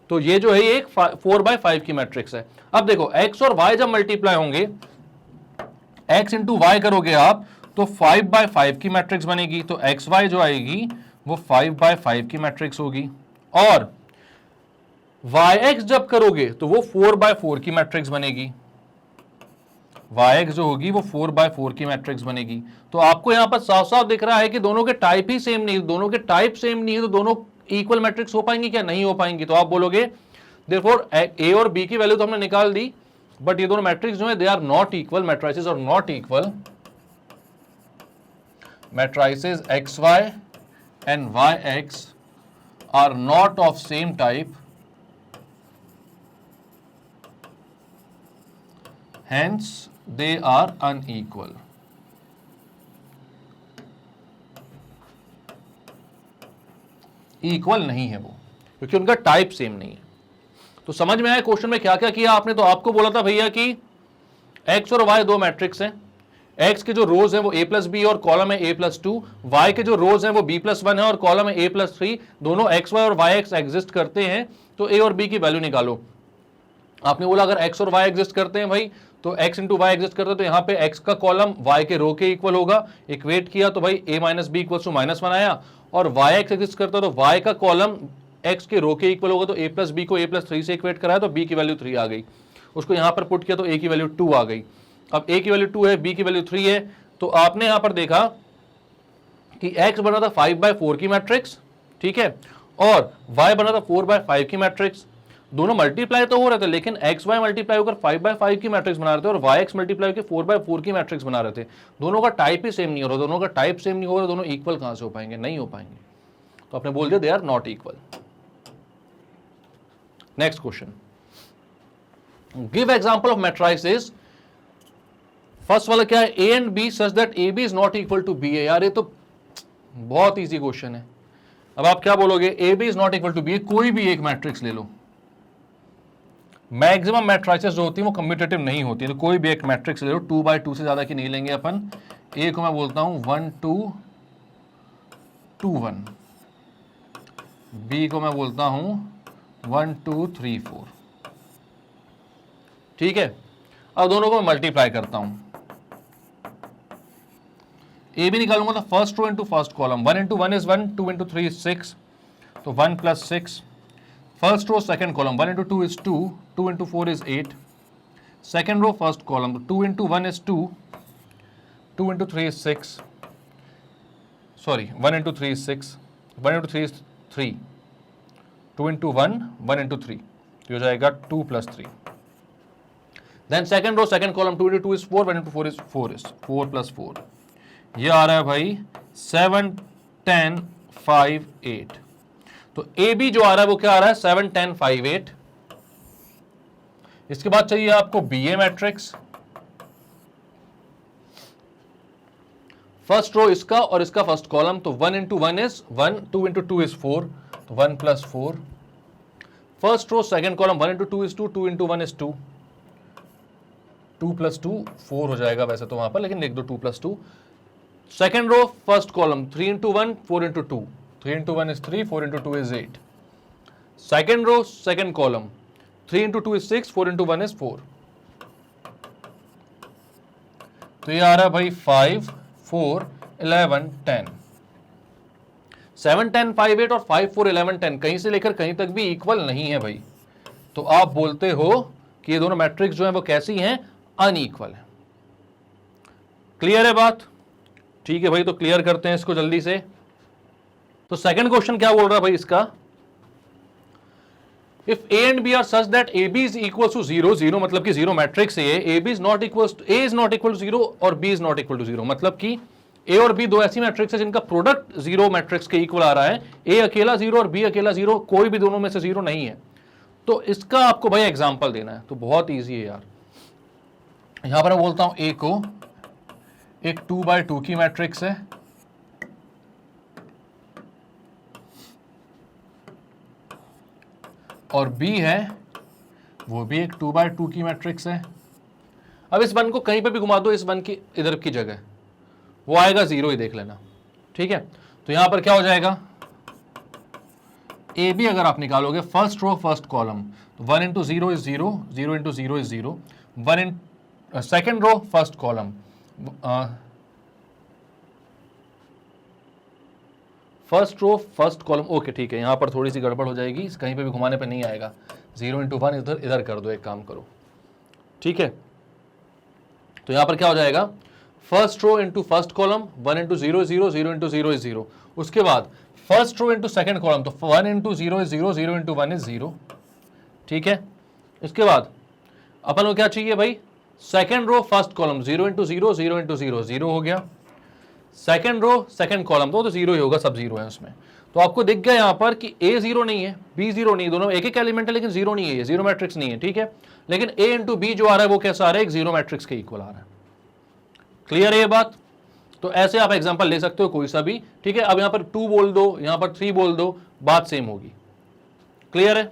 तो ये जो है ये एक 4/5 की मैट्रिक्स है। अब देखो x और y जब मल्टीप्लाई होंगे, x इंटू वाई करोगे आप तो 5/5 की मैट्रिक्स बनेगी। तो एक्स वाई जो आएगी वो 5/5 की मैट्रिक्स होगी। और yx जब करोगे तो वो 4/4 की मैट्रिक्स बनेगी। yx जो होगी वो 4/4 की मैट्रिक्स बनेगी। तो आपको यहां पर साफ साफ दिख रहा है कि दोनों के टाइप ही सेम नहीं, दोनों के टाइप सेम नहीं है तो दोनों इक्वल मैट्रिक्स हो पाएंगी क्या, नहीं हो पाएंगी। तो आप बोलोगे देयरफॉर a और b की वैल्यू तो हमने निकाल दी, बट ये दोनों मैट्रिक्स जो है they are not equal, matrices are not equal. Matrices xy and yx are not of same type, hence they are unequal. Equal नहीं है वो, क्योंकि उनका टाइप सेम नहीं है। तो समझ में आया क्वेश्चन में क्या क्या किया आपने। तो आपको बोला था भैया कि x और y दो मैट्रिक्स हैं, x के जो रोज है वो a प्लस बी और कॉलम है a प्लस 2, y के जो रोज है वो b प्लस 1 है और कॉलम है a प्लस 3। दोनों x y और y x एग्जिस्ट करते हैं, तो a और b की वैल्यू निकालो। आपने बोला अगर x और y एग्जिस्ट करते हैं भाई तो x इंटू वाई एग्जिस्ट करते हैं, तो यहाँ पे x का कॉलम y के रो के इक्वल होगा। इक्वेट किया तो भाई a minus B equal to minus 1 आया, और y x एग्जिस्ट करता है तो y का कॉलम x के रो के इक्वल होगा, तो a प्लस बी को a प्लस 3 से इक्वेट कराया तो b की वैल्यू 3 आ गई, उसको यहां पर पुट किया तो a की वैल्यू 2 आ गई। अब a की वैल्यू 2 है, b की वैल्यू 3 है, तो आपने यहां पर देखा कि x बना था 5/4 की मैट्रिक्स, ठीक है, और y बना था 4/5 की मैट्रिक्स। दोनों मल्टीप्लाई तो हो रहे थे, लेकिन एक्स वाई मल्टीप्लाई होकर 5/5 की मैट्रिक्स बना रहे थे और वाई एक्स मल्टीप्लाई होकर 4/4 की मैट्रिक्स बना रहे थे। दोनों का टाइप ही सेम नहीं हो रहा, दोनों का टाइप सेम नहीं हो रहा, दोनों इक्वल कहां से हो पाएंगे, नहीं हो पाएंगे, तो आपने बोल दिया they are not equal. Next question, give example of matrices. First वाला क्या है, A and B such that A B is not equal to B A. यार ये तो बहुत इजी क्वेश्चन है। अब आप क्या बोलोगे, A B is not equal to B A, कोई भी एक मैट्रिक्स ले लो। मैक्सिमम मैट्रिसेस जो होती है वो कम्यूटेटिव नहीं होती है, तो कोई भी एक मैट्रिक्स ले लो, 2/2 से ज्यादा की नहीं लेंगे अपन। ए को मैं बोलता हूं 1 2 2 1, बी को मैं बोलता हूं 1 2 3 4, ठीक है। अब दोनों को मैं मल्टीप्लाई करता हूं, ए बी निकालूंगा तो first row into first column, 1 into 1 is 1, 2 into 3 is 6, तो 1 + 6। First row second column, 1 into 2 is 2, 2 into 4 is 8। Second row first column, 2 into 1 is 2, 2 into 3 is 6, sorry 1 into 3 is 6, 1 into 3 is 3, 2 into 1 1 into 3, तो हो जाएगा 2 + 3। Then second row second column, 2 into 2 is 4, 1 into 4 is 4 + 4, ये आ रहा है भाई 7 10 5 8। तो A B जो आ रहा है वो क्या आ रहा है, 7 10 5 8। इसके बाद चाहिए आपको B A matrix. First row इसका और इसका फर्स्ट कॉलम, तो 1 इंटू 1 इज 1, 2 इंटू 2 इज 4, तो 1 + 4। First row second column, 1 into 2 is 2, 2 into 1 is 2, 2 + 2 4 हो जाएगा वैसे तो वहां पर, लेकिन लिख दो 2 + 2। Second row first column, 3 into 1 4 into 2, 3 into 1 is 3, 4 into 2 is 8। Second row second column, 3 into 2 is 6, 4 into 1 is 4, तो ये आ रहा है भाई 5 4 11 10। 7 10 5 8 और 5 4 11 10 कहीं से लेकर कहीं तक भी इक्वल नहीं है भाई, तो आप बोलते हो कि ये दोनों मैट्रिक्स जो है वो कैसी हैं, अनइक्वल है। क्लियर है बात, ठीक है भाई, तो क्लियर करते हैं इसको जल्दी से। तो सेकंड क्वेश्चन क्या बोल रहा है भाई इसका, if A and B are such that A B is equal to 0, 0 मतलब कि 0 matrix A B is not equal, A is not equal to 0 और B is not equal to 0, मतलब कि ए और बी दो ऐसी मैट्रिक्स है जिनका प्रोडक्ट 0 मैट्रिक्स के इक्वल आ रहा है, ए अकेला 0 और बी अकेला 0, कोई भी दोनों में से 0 नहीं है। तो इसका आपको भाई एग्जांपल देना है, तो बहुत ईजी है यार। यहां पर मैं बोलता हूं ए को एक 2/2 की मैट्रिक्स है, और बी है वो भी एक 2/2 की मैट्रिक्स है। अब इस 1 को कहीं पे भी घुमा दो, इस 1 की इधर की जगह वो आएगा 0 ही, देख लेना, ठीक है। तो यहां पर क्या हो जाएगा, ए बी अगर आप निकालोगे फर्स्ट रो फर्स्ट कॉलम, तो 1 into 0 is 0, 0 into 0 is 0, 1 in second row first column, first row first column, okay ठीक है, यहां पर थोड़ी सी गड़बड़ हो जाएगी, कहीं पे भी घुमाने पे नहीं आएगा, 0 इंटू 1 इधर इधर कर दो, एक काम करो, ठीक है। तो यहां पर क्या हो जाएगा, first row into first column, 1 into 0 0, 0 into 0 is 0, उसके बाद first row into second column, तो 1 इंटू 0 इज 0, 0 इंटू 1 इज 0, ठीक है। इसके बाद अपन को क्या चाहिए भाई, second row first column, 0 into 0, 0 into 0, 0 हो गया। सेकेंड रो सेकेंड कॉलम तो 0 ही होगा, सब 0 है उसमें। तो आपको दिख गया यहां पर कि ए 0 नहीं है, बी 0 नहीं है, दोनों एक एक एलिमेंट है, लेकिन 0 नहीं है, ये 0 मैट्रिक्स नहीं है, ठीक है। लेकिन ए इंटू बी जो आ रहा है वो कैसा आ रहा है, एक 0 मैट्रिक्स के इक्वल आ रहा है। क्लियर है ये बात, तो ऐसे आप एग्जांपल ले सकते हो कोई सा भी, ठीक है। अब यहां पर 2 बोल दो, यहां पर 3 बोल दो, बात सेम होगी। क्लियर है।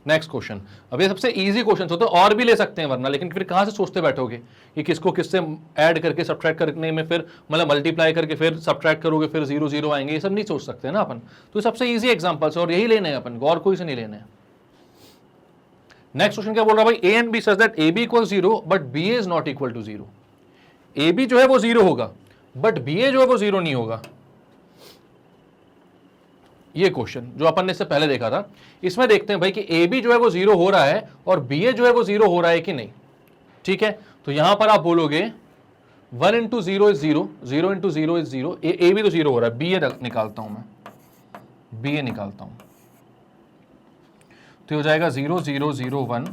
नेक्स्ट क्वेश्चन, अब ये सबसे इजी क्वेश्चन होते हैं, और भी ले सकते हैं वरना, लेकिन फिर कहां से सोचते बैठोगे कि किसको किससे ऐड करके सब्ट्रैक्ट करने में, फिर मतलब मल्टीप्लाई करके फिर सब्ट्रैक्ट करोगे, फिर 0 0 आएंगे, ये सब नहीं सोच सकते ना अपन। तो सबसे इजी एग्जांपल्स और यही लेने हैं अपन को, और कोई से नहीं लेने हैं। नेक्स्ट क्वेश्चन क्या बोल रहा है भाई, A and B such that A B equal 0 but B is not equal to 0। A B जो है वो 0 होगा, बट बी ए जो है वो 0 नहीं होगा। ये क्वेश्चन जो अपन ने इससे पहले देखा था, इसमें देखते हैं भाई कि ए बी जो है वो 0 हो रहा है और बी ए जो है वो 0 हो रहा है कि नहीं। ठीक है, तो यहां पर आप बोलोगे 1 into 0 is 0, 0 into 0 is 0, A B तो 0 हो रहा है, बी ए निकालता हूं मैं, बी ए निकालता हूं, तो हो जाएगा 0 0 0 1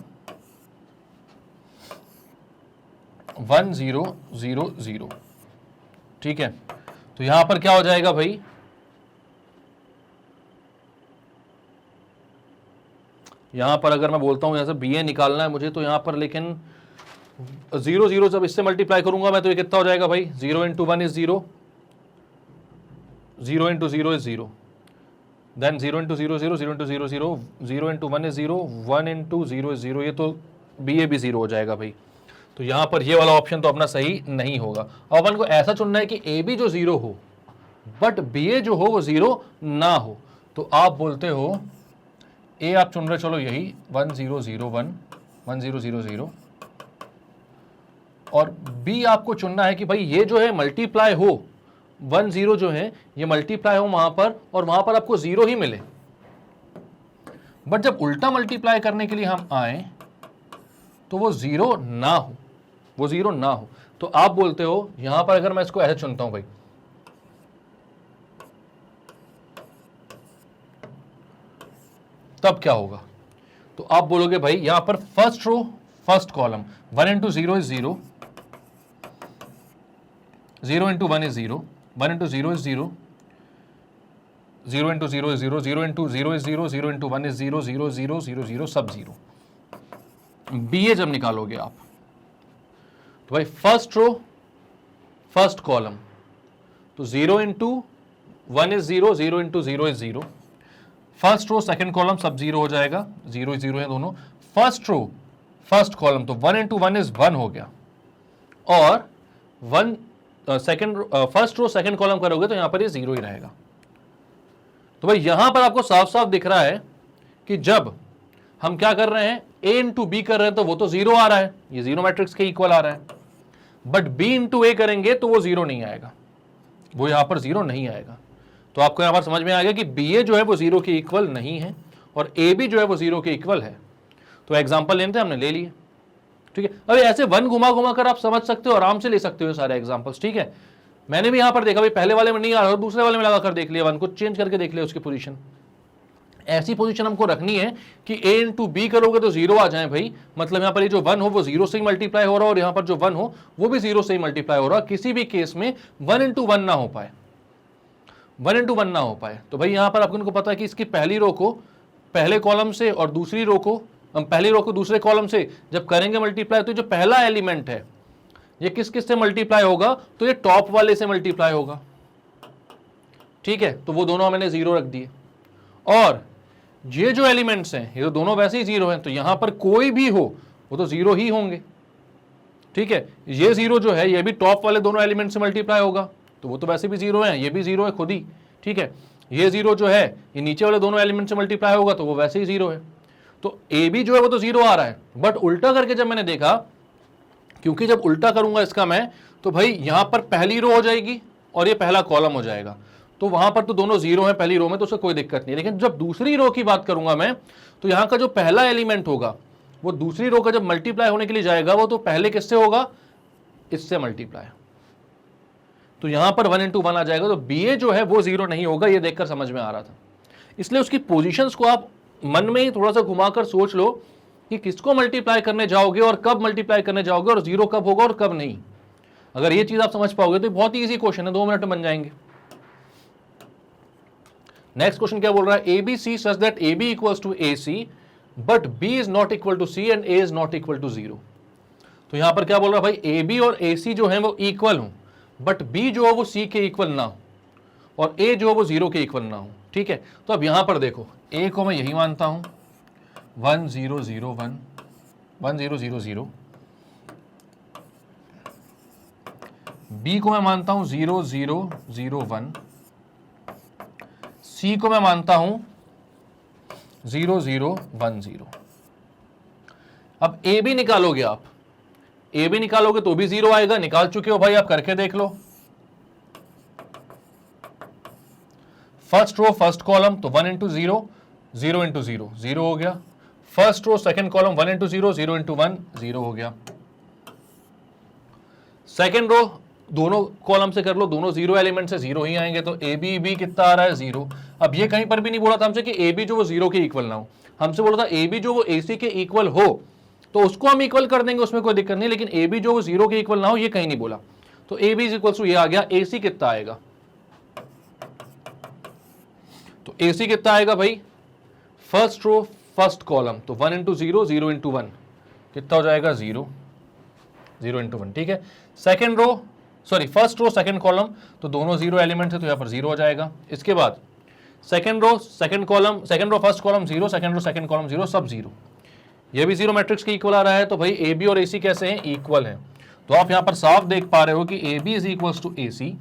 1 0 0 0। ठीक है, तो यहां पर क्या हो जाएगा भाई, यहां पर अगर मैं बोलता हूं यहां से बी ए निकालना है मुझे, तो यहां पर लेकिन 0 0 जब इससे मल्टीप्लाई करूंगा मैं तो ये कितना हो जाएगा भाई, 0 into 1 is 0, 0 into 0 is 0, then 0 into 0 0, 0 into 0 0, 0 into 1 is 0, 1 into 0 is 0, ये तो बी ए भी 0 हो जाएगा भाई। तो यहां पर ये वाला ऑप्शन तो अपना सही नहीं होगा। अब अपन को ऐसा चुनना है कि ए बी जो 0 हो बट बी ए जो हो वो 0 ना हो, तो आप बोलते हो ए आप चुन रहे, चलो यही 1 0 0 1 1 0 0 0, और बी आपको चुनना है कि भाई ये जो है मल्टीप्लाई हो, 1 0 जो है ये मल्टीप्लाई हो वहां पर, और वहां पर आपको 0 ही मिले। बट जब उल्टा मल्टीप्लाई करने के लिए हम आए तो वो 0 ना हो, वो 0 ना हो, तो आप बोलते हो यहां पर अगर मैं इसको ऐसे चुनता हूं भाई, तब क्या होगा, तो आप बोलोगे भाई यहां पर first row first column 1 into 0 is 0, 0 into 1 is 0, 1 into 0 is 0, 0 into 0 is 0, 0 into 0 is 0, 0 into 1 is 0, 0 0 0 0 सब 0। बी ए जब निकालोगे आप तो भाई फर्स्ट रो फर्स्ट कॉलम, तो 0 into 1 is 0, 0 into 0 is 0, first row second column सब 0 हो जाएगा, 0 0 है दोनों, फर्स्ट रो फर्स्ट कॉलम तो 1 इंटू 1 इज 1 हो गया, और 1 second first row second column करोगे तो यहां पर ये 0 ही रहेगा। तो भाई यहां पर आपको साफ साफ दिख रहा है कि जब हम क्या कर रहे हैं, ए इंटू बी कर रहे हैं तो वो तो 0 आ रहा है, ये 0 मैट्रिक्स के इक्वल आ रहा है, बट बी इंटू ए करेंगे तो वो 0 नहीं आएगा, वो यहां पर 0 नहीं आएगा। तो आपको यहां पर समझ में आ गया कि बी ए जो है वो 0 के इक्वल नहीं है और ए बी जो है वो 0 के इक्वल है। तो एग्जाम्पल लेते हैं, हमने ले लिए। ठीक है, अब ऐसे वन घुमा घुमा कर आप समझ सकते हो, आराम से ले सकते हो सारे एग्जांपल्स। ठीक है, मैंने भी यहां पर देखा भाई पहले वाले में नहीं आ रहा, दूसरे वाले में लगाकर देख लिया, वन को चेंज करके देख लिया उसकी पोजीशन। ऐसी पोजीशन हमको रखनी है कि ए इंटू बी करोगे तो 0 आ जाए भाई, मतलब यहां पर ये जो 1 हो वो 0 से ही मल्टीप्लाई हो रहा है और यहां पर जो 1 हो वो भी 0 से ही मल्टीप्लाई हो रहा है, किसी भी केस में 1 इंटू 1 ना हो पाए, 1 इंटू 1 ना हो पाए। तो भाई यहां पर आपको पता है कि इसकी पहली रो को पहले कॉलम से और दूसरी रो को, हम पहली रो को दूसरे कॉलम से जब करेंगे मल्टीप्लाई, तो जो पहला एलिमेंट है ये किस किस से मल्टीप्लाई होगा, तो ये टॉप वाले से मल्टीप्लाई होगा। ठीक है, तो वो दोनों मैंने 0 रख दिए, और ये जो एलिमेंट्स हैं ये तो दोनों वैसे ही 0 हैं, तो यहां पर कोई भी हो वो तो 0 ही होंगे। ठीक है, ये 0 जो है ये भी टॉप वाले दोनों एलिमेंट से मल्टीप्लाई होगा, तो वो तो वैसे भी 0 है, ये भी 0 है खुद ही। ठीक है, ये 0 जो है ये नीचे वाले दोनों एलिमेंट से मल्टीप्लाई होगा, तो वो वैसे ही 0 है। तो ए बी जो है वो तो 0 आ रहा है, बट उल्टा करके जब मैंने देखा, क्योंकि जब उल्टा करूंगा इसका मैं, तो भाई यहां पर पहली रो हो जाएगी और ये पहला कॉलम हो जाएगा, तो वहां पर तो दोनों 0 है पहली रो में, तो उससे कोई दिक्कत नहीं। लेकिन जब दूसरी रो की बात करूंगा मैं, तो यहां का जो पहला एलिमेंट होगा वो दूसरी रो का जब मल्टीप्लाई होने के लिए जाएगा, वो तो पहले किससे होगा, इससे मल्टीप्लाई, तो यहां पर 1 इंटू 1 आ जाएगा, तो बी ए जो है वो 0 नहीं होगा, ये देखकर समझ में आ रहा था। इसलिए उसकी पोजीशंस को आप मन में ही थोड़ा सा घुमाकर सोच लो कि किसको मल्टीप्लाई करने जाओगे और कब मल्टीप्लाई करने जाओगे, और 0 कब होगा और कब नहीं। अगर ये चीज आप समझ पाओगे तो बहुत ही इजी क्वेश्चन है, 2 मिनट में बन जाएंगे। नेक्स्ट क्वेश्चन क्या बोल रहा है, A B C such that A B equals to A C but B is not equal to C and A is not equal to 0। तो यहां पर क्या बोल रहा है भाई, ए बी और ए सी जो है वो इक्वल हो, बट बी जो है वो सी के इक्वल ना हो और ए जो है वो 0 के इक्वल ना हो। ठीक है, तो अब यहां पर देखो, ए को मैं यही मानता हूं 1 0 0 1 1 0 0 0, बी को मैं मानता हूं 0 0 0 1, सी को मैं मानता हूं 0 0 1 0। अब ए बी निकालोगे आप, ए बी निकालोगे तो भी 0 आएगा, निकाल चुके हो भाई आप, करके देख लो। फर्स्ट रो फर्स्ट कॉलम तो 1 इंटू 0, 0 इंटू 0, 0 हो गया। First row second column 1 into 0, 0 into 1, 0 हो गया। सेकंड रो दोनों कॉलम से कर लो, दोनों 0 एलिमेंट से 0 ही आएंगे, तो ए बी कितना आ रहा है 0। अब ये कहीं पर भी नहीं बोला था हमसे कि ए बी जो वो 0 के इक्वल ना हो, हमसे बोला था ए बी जो वो ए सी के इक्वल हो, तो उसको हम इक्वल कर देंगे, उसमें कोई दिक्कत नहीं, लेकिन ए बी जो वो 0 के इक्वल ना हो ये कहीं नहीं बोला। तो A B is equal to ये आ गया, ए सी कितना आएगा, तो ए सी कितना आएगा भाई, फर्स्ट रो फर्स्ट कॉलम तो 1 इंटू 0, 0 इंटू 1 कितना हो जाएगा 0, 0 इंटू 1, ठीक है। Second row sorry first row second column तो दोनों 0 एलिमेंट है, तो यहां पर 0 हो जाएगा। इसके बाद second row second column, second row first column 0, second row second column 0, सब 0, ये भी 0 मैट्रिक्स के इक्वल आ रहा है। तो भाई ए बी और ए सी कैसे हैं, इक्वल हैं। तो आप यहां पर साफ देख पा रहे हो कि A B is equals to A C,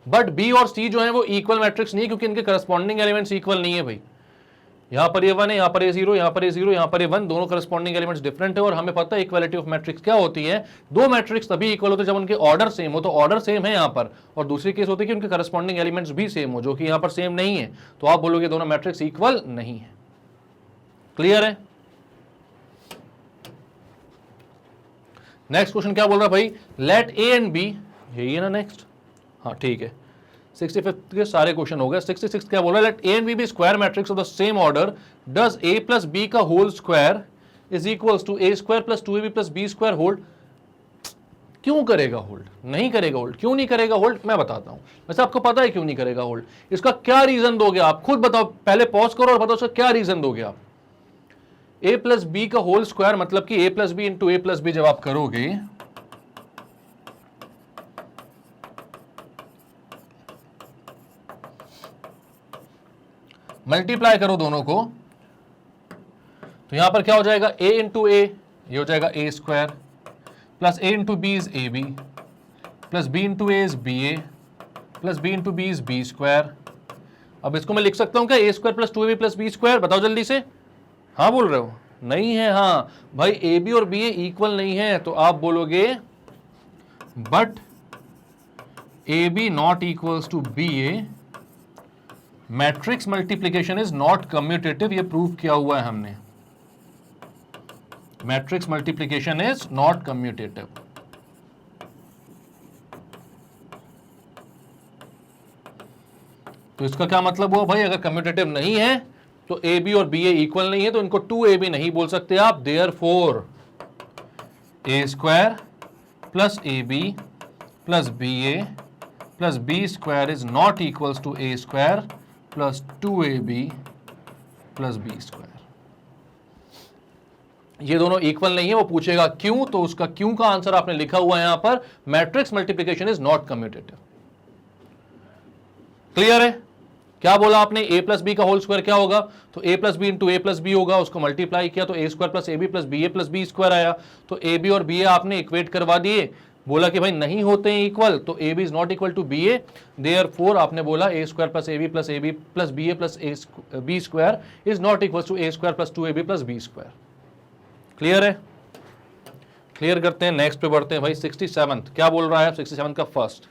but B और सी जो है वो इक्वल मैट्रिक्स नहीं है, क्योंकि इनके करस्पॉन्डिंग एलिमेंट्स इक्वल नहीं है भाई। यहां पर ये 1 है, यहां पर ये 0, यहां पर ये 0, यहां पर ये 1, दोनों करस्पॉन्डिंग एलिमेंट्स डिफरेंट है। और हमें पता है इक्वालिटी ऑफ मैट्रिक्स क्या होती है, दो मैट्रिक्स तभी इक्वल होते हैं जब उनके ऑर्डर सेम हो, तो ऑर्डर सेम है यहां पर, और दूसरी केस होती है कि उनके करस्पॉन्डिंग एलिमेंट्स भी सेम हो, जो कि यहां पर सेम नहीं है, तो आप बोलोगे दोनों मैट्रिक्स इक्वल नहीं है। क्लियर है। नेक्स्ट क्वेश्चन क्या बोल रहा है भाई, लेट ए एंड बी, यही है ना नेक्स्ट, हाँ ठीक है। 65 के सारे क्वेश्चन हो गए। 66 क्या बोल रहा है, let A and B B square matrix of the same order, does A plus B का whole square is equals to A square plus 2ab plus B square hold. क्यों करेगा होल्ड, नहीं करेगा होल्ड, क्यों नहीं करेगा होल्ड, मैं बताता हूं। वैसे आपको पता है क्यों नहीं करेगा होल्ड, इसका क्या रीजन दोगे आप खुद बताओ, पहले पॉज करो और बताओ उसका क्या रीजन दोगे आप। ए प्लस बी का होल स्क्वायर मतलब कि ए plus B into A plus B जब आप करोगे, मल्टीप्लाई करो दोनों को, तो यहां पर क्या हो जाएगा, a इंटू ए, ये हो जाएगा A square, plus A into B is A B, plus B into A is B A, plus B into B is B square. अब इसको मैं लिख सकता हूं क्या, A square plus 2ab plus B square, बताओ जल्दी से। हाँ बोल रहे हो, नहीं है, हाँ भाई ए बी और बी ए इक्वल नहीं है, तो आप बोलोगे but A B not equals to B A, matrix multiplication is not commutative, ये प्रूव किया हुआ है हमने, matrix multiplication is not commutative. तो इसका क्या मतलब हुआ भाई, अगर कम्यूटेटिव नहीं है तो ए बी और बी ए इक्वल नहीं है, तो इनको 2ab नहीं बोल सकते आप, therefore A square plus A B plus B A plus B square is not equals to A square plus 2ab plus B square. ये दोनों इक्वल नहीं है, वो पूछेगा क्यों, तो उसका क्यों का आंसर आपने लिखा हुआ है यहां पर, matrix multiplication is not commutative. Clear है। क्या बोला आपने, ए प्लस बी का होल स्क्वायर क्या होगा, तो A plus B into A plus B होगा, उसको मल्टीप्लाई किया तो A square plus A B plus B A plus B square आया, तो ए बी और बी ए आपने इक्वेट करवा दिए, बोला कि भाई नहीं होते हैं इक्वल, तो A B is not equal to B A, therefore आपने बोला A square plus A B plus B A plus B square is not equal to A square plus 2ab plus B square. Clear है। Clear करते हैं, next पे बढ़ते हैं भाई। 67 क्या बोल रहा है, 67 का first,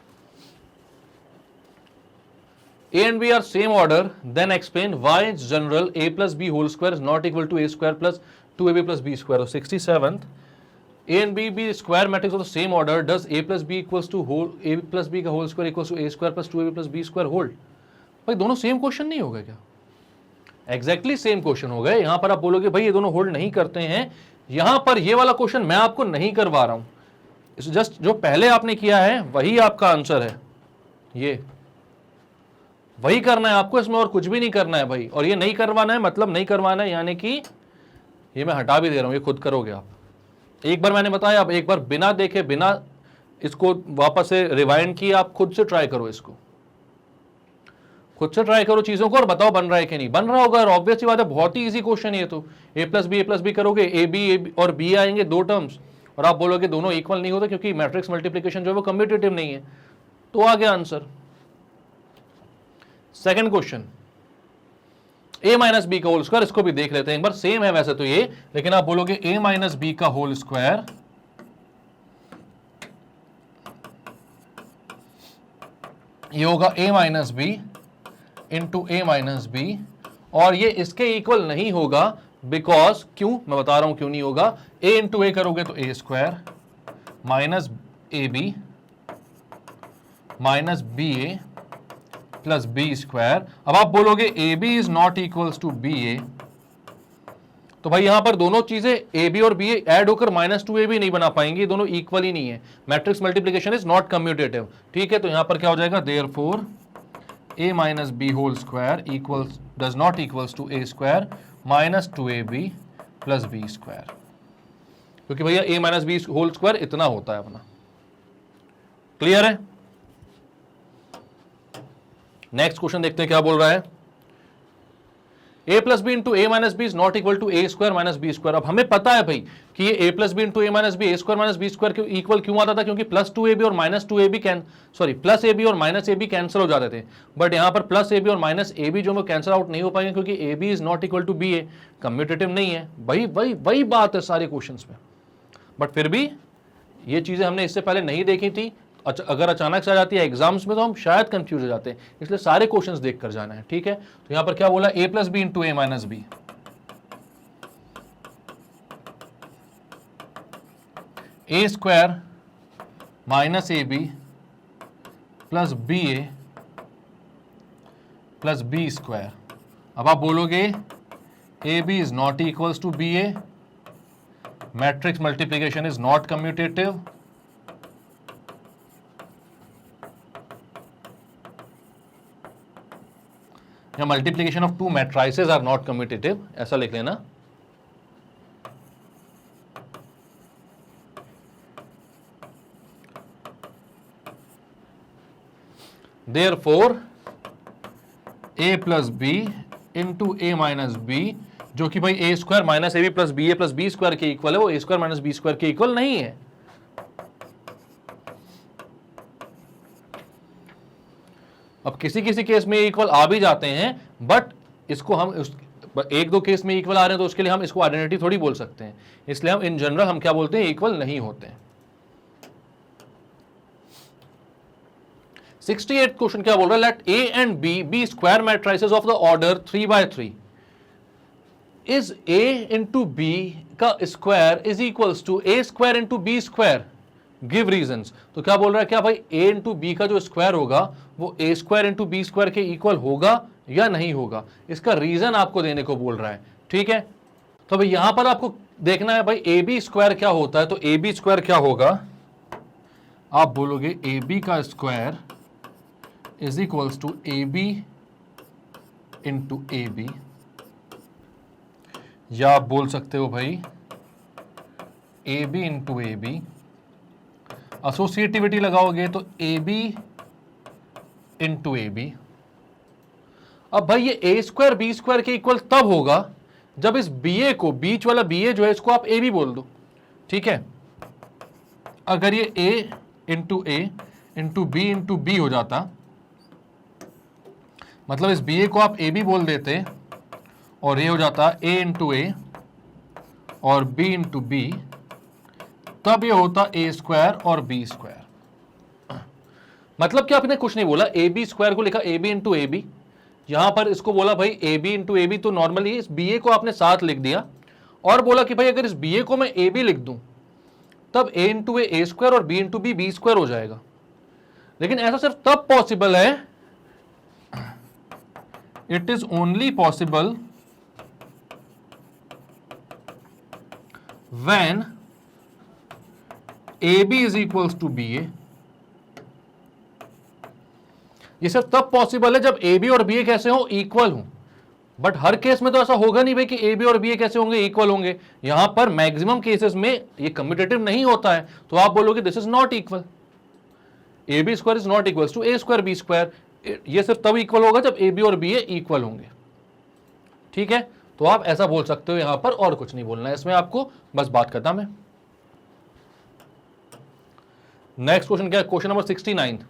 A and B are same order, then explain why in general a plus b whole square is not equal to a square plus 2ab plus b square. So 67th, A and B be square matrix of the same order, does a plus b equals to whole a plus b का whole square equals to a square plus 2ab plus b square hold? भाई दोनों same question नहीं हो गए क्या, exactly same question हो गए। यहां पर आप बोलोगे भाई ये दोनों होल्ड नहीं करते हैं, यहां पर ये वाला क्वेश्चन मैं आपको नहीं करवा रहा हूं, जस्ट जो पहले आपने किया है वही आपका आंसर है, ये वही करना है आपको, इसमें और कुछ भी नहीं करना है भाई। और ये नहीं करवाना है मतलब नहीं करवाना है, यानी कि ये मैं हटा भी दे रहा हूं, ये खुद करोगे आप। एक बार मैंने बताया, आप एक बार बिना देखे बिना इसको वापस से रिवाइंड किए आप खुद से ट्राई करो, इसको खुद से ट्राई करो चीजों को और बताओ बन रहा है कि नहीं बन रहा होगा। और ऑब्वियस सी बात है, बहुत ही इजी क्वेश्चन ये तो, ए प्लस बी करोगे, ए बी और बी आएंगे दो टर्म्स, और आप बोलोगे दोनों इक्वल नहीं होते क्योंकि मैट्रिक्स मल्टीप्लिकेशन जो है वो कम्यूटेटिव नहीं है, तो आ गया answer. Second question, a minus B का होल स्क्वायर, इसको भी देख लेते हैं एक बार, सेम है वैसे तो ये, लेकिन आप बोलोगे a माइनस बी का होल स्क्वायर ये होगा a minus B into A minus B, और ये इसके इक्वल नहीं होगा बिकॉज, क्यों मैं बता रहा हूं क्यों नहीं होगा। ए इंटू ए करोगे तो A square minus A B minus B A plus B square. अब आप बोलोगे A B is not equals to B A, तो भाई यहां पर दोनों चीजें ए बी और बी ए ऐड होकर माइनस टू ए बी नहीं बना पाएंगे, दोनों इक्वल ही नहीं है। Matrix multiplication is not commutative, ठीक है। तो यहां पर क्या हो जाएगा, therefore A minus B whole square equals does not equals to A square minus two A B plus B square, क्योंकि भैया A minus B whole square इतना होता है अपना। क्लियर है। नेक्स्ट क्वेश्चन देखते हैं क्या बोल रहा है। a plus B into A minus B is not equal to A square minus B square. अब हमें पता है भाई कि ये a plus B into A minus B A square minus B square के इक्वल क्यों आता था, क्योंकि प्लस टू ए बी और minus two A B plus A B और माइनस ए बी कैंसिल हो जाते थे। बट यहाँ पर प्लस ए बी और माइनस ए बी जो वो कैंसिल आउट नहीं हो पाएंगे, क्योंकि A B is not equal to B A, commutative नहीं है। वही बात है सारे क्वेश्चन में। बट फिर भी ये चीजें हमने इससे पहले नहीं देखी थी, अगर अचानक से आ जाती है एग्जाम्स में तो हम शायद कंफ्यूज हो जाते हैं, इसलिए सारे क्वेश्चंस देख कर जाना है, ठीक है। तो यहां पर क्या बोला, a plus B into A minus B, A square minus A B plus B A plus B square. अब आप बोलोगे A B is not equals to B A, matrix multiplication is not commutative, या multiplication of two matrices are not commutative, ऐसा लिख लेना। Therefore a plus B into A minus B, जो कि भाई A square minus A B plus B square के equal है, वो ए स्क्वायर माइनस बी स्क्वायर के इक्वल नहीं है। अब किसी किसी केस में इक्वल आ भी जाते हैं, बट इसको हम एक दो केस में इक्वल आ रहे हैं तो उसके लिए हम इसको आइडेंटिटी थोड़ी बोल सकते हैं, इसलिए हम इन जनरल हम क्या बोलते हैं, इक्वल नहीं होते हैं। 68 क्वेश्चन क्या बोल रहा है, let A and B B square matrices of the order 3/3, is A into B का square is equals to A square into B square, give reasons. तो क्या बोल रहा है, क्या भाई a इंटू बी का जो स्क्वायर होगा वो a square into B square के इक्वल होगा या नहीं होगा, इसका रीजन आपको देने को बोल रहा है, ठीक है। तो भाई यहां पर आपको देखना है भाई ए बी स्क्वायर क्या होता है, तो ए बी स्क्वायर क्या होगा, आप बोलोगे ए बी का square is equals to A B into A B, या आप बोल सकते हो भाई A B into A B, associativity लगाओगे तो A B into A B. अब भाई ये ए स्क्वायर बी स्क्वायर के इक्वल तब होगा जब इस बी ए को, बीच वाला बी ए जो है इसको आप ए बी बोल दो, ठीक है। अगर ये ए इंटू बी इंटू बी हो जाता, मतलब इस बी ए को आप ए बी बोल देते और ये हो जाता ए इंटू ए और बी इंटू बी, तब ये होता ए स्क्वायर और बी स्क्वायर। मतलब कि आपने कुछ नहीं बोला, ए बी स्क्वायर को लिखा A B into A B, यहां पर इसको बोला भाई A B into A B, तो नॉर्मली इस बी ए को आपने साथ लिख दिया और बोला कि भाई अगर इस बी ए को मैं ए बी लिख दूं तब ए इंटू ए स्क्वायर और B into B B square हो जाएगा। लेकिन ऐसा सिर्फ तब पॉसिबल है, it is only possible when A B is equals to B A. ये सिर्फ तब पॉसिबल है जब ए बी और बी ए कैसे हो, इक्वल हो। बट हर केस में तो ऐसा होगा नहीं भाई कि ए बी और बी ए कैसे होंगे, इक्वल होंगे। यहां पर मैक्सिमम केसेस में ये कम्यूटेटिव नहीं होता है, तो आप बोलोगे this is not equal, A B square is not equal to A square B square. ये सिर्फ तब इक्वल होगा जब ए बी और बी ए इक्वल होंगे, ठीक है। तो आप ऐसा बोल सकते हो यहां पर, और कुछ नहीं बोलना है इसमें, आपको बस बात करना है। नेक्स्ट क्वेश्चन क्या है, क्वेश्चन नंबर 69।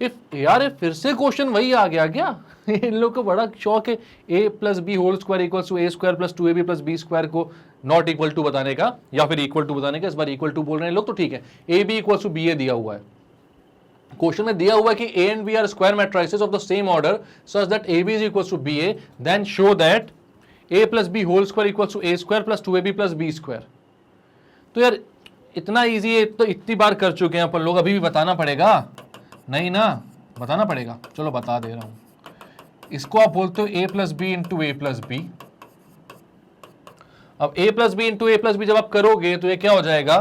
इफ यार फिर से क्वेश्चन वही आ गया क्या इन लोग को बड़ा शौक है a plus B whole square equals to A square plus two A B plus B square को नॉट इक्वल टू बताने का, या फिर इक्वल टू बताने का। इस बार इक्वल टू बोल रहे हैं लोग, तो ठीक है। A B equals to B A दिया हुआ है, क्वेश्चन में दिया हुआ है कि A and B are square matrices of the same order such that A B is equal to B A, then show that A plus B whole square equal to A square plus 2ab plus B square. तो यार इतना easy है, तो इतनी बार कर चुके हैं अपन लोग, अभी भी बताना पड़ेगा? नहीं ना, बताना पड़ेगा। चलो बता दे रहा हूं। इसको आप बोलते हो ए plus B into A plus B. अब ए plus B into A plus B जब आप करोगे तो ये क्या हो जाएगा,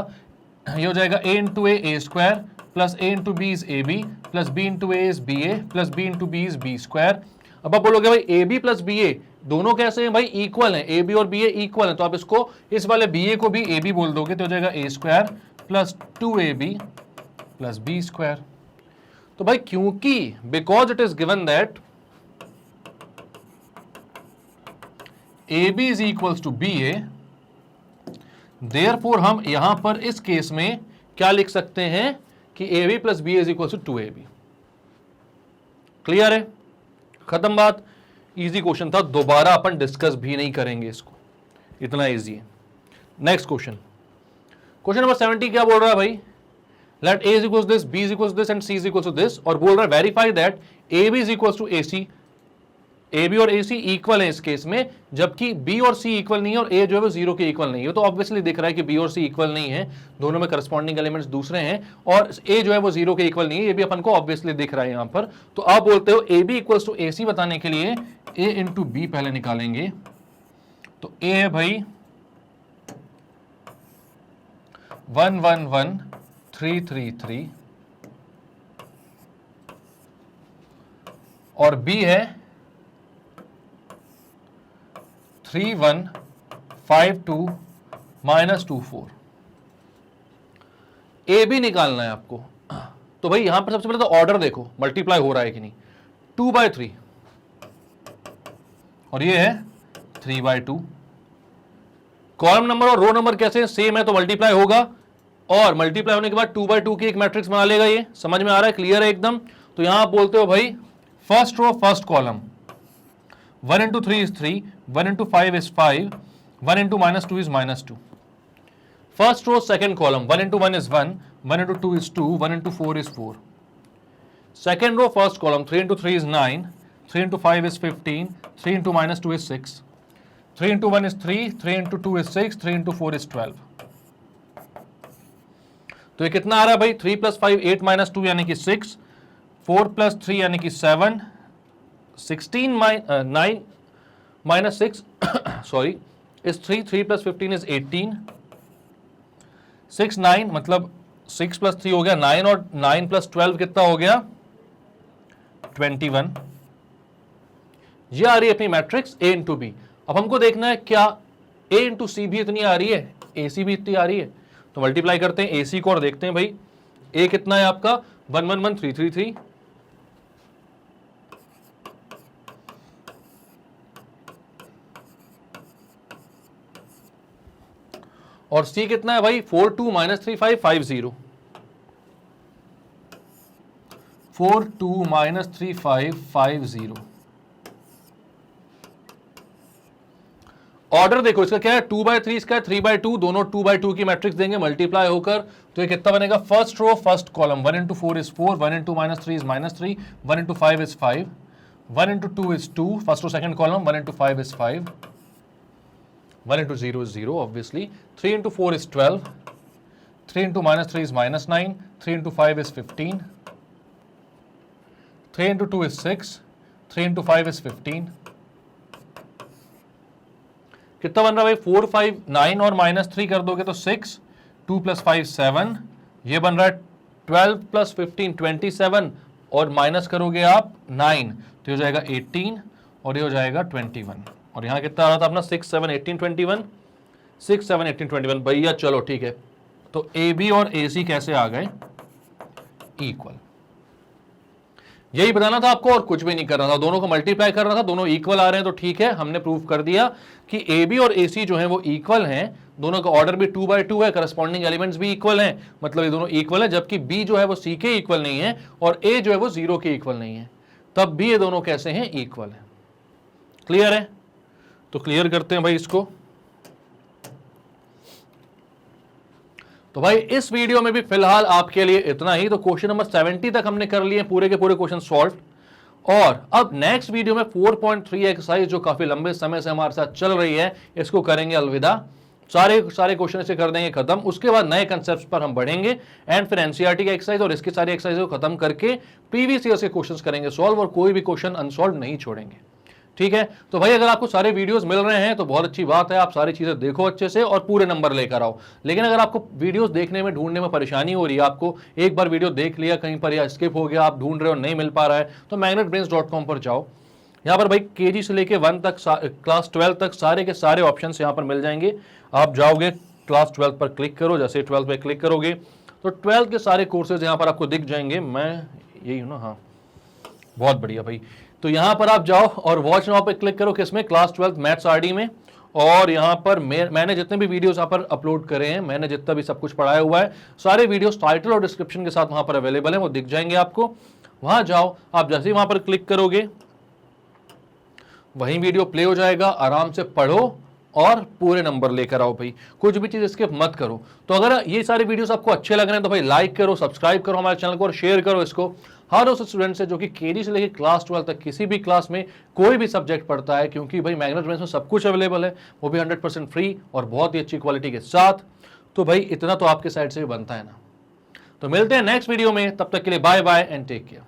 ये हो जाएगा A into A square plus A into B is A B plus B into A is B A plus B into B is B square. अब आप बोलोगे भाई A B plus B A दोनों कैसे हैं भाई, इक्वल हैं, A B और बी ए इक्वल हैं, तो आप इसको इस वाले बी ए को भी ए बी बोल दोगे तो हो जाएगा A square plus 2ab plus B square. तो भाई क्योंकि because it is given that A B is equals to B A, therefore हम यहां पर इस केस में क्या लिख सकते हैं कि A B plus B is equals to 2ab। Clear है, खत्म बात। इजी क्वेश्चन था, दोबारा अपन डिस्कस भी नहीं करेंगे इसको, इतना इजी है। नेक्स्ट क्वेश्चन, क्वेश्चन नंबर 70 क्या बोल रहा है भाई, let A is equals this, B is equals this and C is equals to this, और बोल रहा है verify that A B is equals to A C. A B और ए सी इक्वल है इस केस में, जबकि बी और सी इक्वल नहीं है और ए जो है वो 0 के इक्वल नहीं है। तो ऑब्वियसली दिख रहा है कि बी और सी इक्वल नहीं है, दोनों में करस्पॉन्डिंग एलिमेंट्स दूसरे हैं, और ए जो है वो 0 के इक्वल नहीं है, ये भी अपन को ऑब्वियसली दिख रहा है यहां पर। तो आप बोलते हो ए बी इक्वल्स टू ए सी बताने के लिए ए इंटू बी पहले निकालेंगे। तो ए है भाई 1 1 1 3 3 3 और बी है 3 1 5 2 -2 4। ए बी निकालना है आपको। तो भाई यहां पर सबसे पहले तो ऑर्डर देखो, मल्टीप्लाई हो रहा है कि नहीं। 2/3 और ये है 3/2। कॉलम नंबर और रो नंबर कैसे सेम है तो मल्टीप्लाई होगा, और मल्टीप्लाई होने के बाद 2/2 की एक मैट्रिक्स बना लेगा। ये समझ में आ रहा है, क्लियर है एकदम। तो यहां आप बोलते हो भाई first row first column 1 into 3 is 3, 1 into 5 is 5, 1 into -2 is -2. First row second column 1 into 1 is 1, 1 into 2 is 2, 1 into 4 is 4. Second row first column 3 into 3 is 9, 3 into 5 is 15, 3 into -2 is 6, 3 into 1 is 3, 3 into 2 is 6, 3 into 4 is 12. तो ये कितना आ रहा है भाई, 3 plus 5 8 minus 2 यानी कि 6, 4 plus 3 यानी कि 7, 16 9 minus 6 sorry is 3, 3 plus 15 is 18, 6 9 मतलब 6 plus 3 हो गया 9 और 9 plus 12 कितना हो गया 21। ये आ रही है अपनी मैट्रिक्स A इंटू बी। अब हमको देखना है क्या A इंटू सी भी इतनी आ रही है, ए सी भी इतनी आ रही है। तो मल्टीप्लाई करते हैं ए सी को और देखते हैं भाई A कितना है आपका 1 1 1 3 3 3, और C कितना है भाई 4 2 -3 5 5 0, 4 2 -3 5 5 0। ऑर्डर देखो इसका क्या है 2/3, इसका है 3/2, दोनों 2/2 की मैट्रिक्स देंगे मल्टीप्लाई होकर। तो ये कितना बनेगा, first row first column 1 into 4 is 4, 1 into -3 is -3, 1 into 5 is 5, 1 into 2 is 2, first row second column 1 into 5 is 5, 1 into 0 is 0 obviously, 3 into 4 is 12, 3 into -3 is -9, 3 into 5 is 15, 3 into 2 is 6, 3 into 5 is 15। कितना बन रहा है भाई 4 5 9 और -3 कर दोगे तो 6, 2 + 5 7, ये बन रहा है 12 + 15 27, और माइनस करोगे आप 9 तो हो जाएगा 18 और ये हो जाएगा 21। और यहाँ कितना आ रहा था अपना 6 7 18 21, 6 7 18 21 भैया। चलो ठीक है, तो ए बी और ए सी कैसे आ गए इक्वल, यही बताना था आपको और कुछ भी नहीं करना था। दोनों को मल्टीप्लाई करना था, दोनों इक्वल आ रहे हैं तो ठीक है, हमने प्रूव कर दिया कि ए बी और ए सी जो है वो इक्वल हैं। दोनों का ऑर्डर भी 2/2 है, करस्पॉन्डिंग एलिमेंट्स भी इक्वल हैं, मतलब ये दोनों इक्वल है। जबकि बी जो है वो सी के इक्वल नहीं है और ए जो है वो 0 के इक्वल नहीं है, तब भी ये दोनों कैसे हैं इक्वल है। क्लियर है, तो क्लियर करते हैं भाई इसको। तो भाई इस वीडियो में भी फिलहाल आपके लिए इतना ही। तो क्वेश्चन नंबर 70 तक हमने कर लिए पूरे के पूरे क्वेश्चन सॉल्व। और अब नेक्स्ट वीडियो में 4.3 एक्सरसाइज जो काफी लंबे समय से हमारे साथ चल रही है, इसको करेंगे अलविदा। सारे क्वेश्चन से कर देंगे खत्म। उसके बाद नए कंसेप्ट्स पर हम बढ़ेंगे एंड फिर एनसीईआरटी का एक्सरसाइज और इसकी सारी एक्सरसाइज को खत्म करके प्रीवियस ईयर के क्वेश्चंस करेंगे सॉल्व, और कोई भी क्वेश्चन अनसॉल्व नहीं छोड़ेंगे। ठीक है, तो भाई अगर आपको सारे वीडियोस मिल रहे हैं तो बहुत अच्छी बात है, आप सारी चीजें देखो अच्छे से और पूरे नंबर लेकर आओ। लेकिन अगर आपको वीडियोस देखने में ढूंढने में परेशानी हो रही है, आपको एक बार वीडियो देख लिया कहीं पर या स्किप हो गया, आप ढूंढ रहे हो नहीं मिल पा रहा है, तो magnetbrains.com पर जाओ। यहाँ पर भाई केजी से लेके 1 तक क्लास 12 तक सारे के सारे ऑप्शन यहाँ पर मिल जाएंगे। आप जाओगे क्लास 12 पर क्लिक करो, जैसे 12 पे क्लिक करोगे तो 12 के सारे कोर्सेज यहाँ पर आपको दिख जाएंगे। मैं यही हूँ ना, हाँ बहुत बढ़िया भाई। तो यहाँ पर आप जाओ और वॉच नाउ पे क्लिक करो, किसमें, क्लास 12 मैथ्स आरडी में। और यहाँ पर मैंने जितने भी वीडियोस यहाँ पर अपलोड करे हैं, मैंने जितना भी सब कुछ पढ़ाया हुआ है, सारे वीडियोस टाइटल और डिस्क्रिप्शन के साथ वहाँ पर अवेलेबल है, वो दिख जाएंगे आपको। वहाँ जाओ, आप जैसे ही वहाँ पर क्लिक करोगे वहीं वीडियो प्ले हो जाएगा, आराम से पढ़ो और पूरे नंबर लेकर आओ भाई, कुछ भी चीज स्किप मत करो। तो अगर ये सारे वीडियोस आपको अच्छे लग रहे हैं तो भाई लाइक करो, सब्सक्राइब करो हमारे चैनल को और शेयर करो इसको हर उस स्टूडेंट से जो कि केजी से लेकर क्लास 12 तक किसी भी क्लास में कोई भी सब्जेक्ट पढ़ता है, क्योंकि भाई मैग्नेटब्रेन्स में सब कुछ अवेलेबल है, वो भी 100% फ्री और बहुत ही अच्छी क्वालिटी के साथ। तो भाई इतना तो आपके साइड से भी बनता है ना। तो मिलते हैं नेक्स्ट वीडियो में, तब तक के लिए bye bye and take care.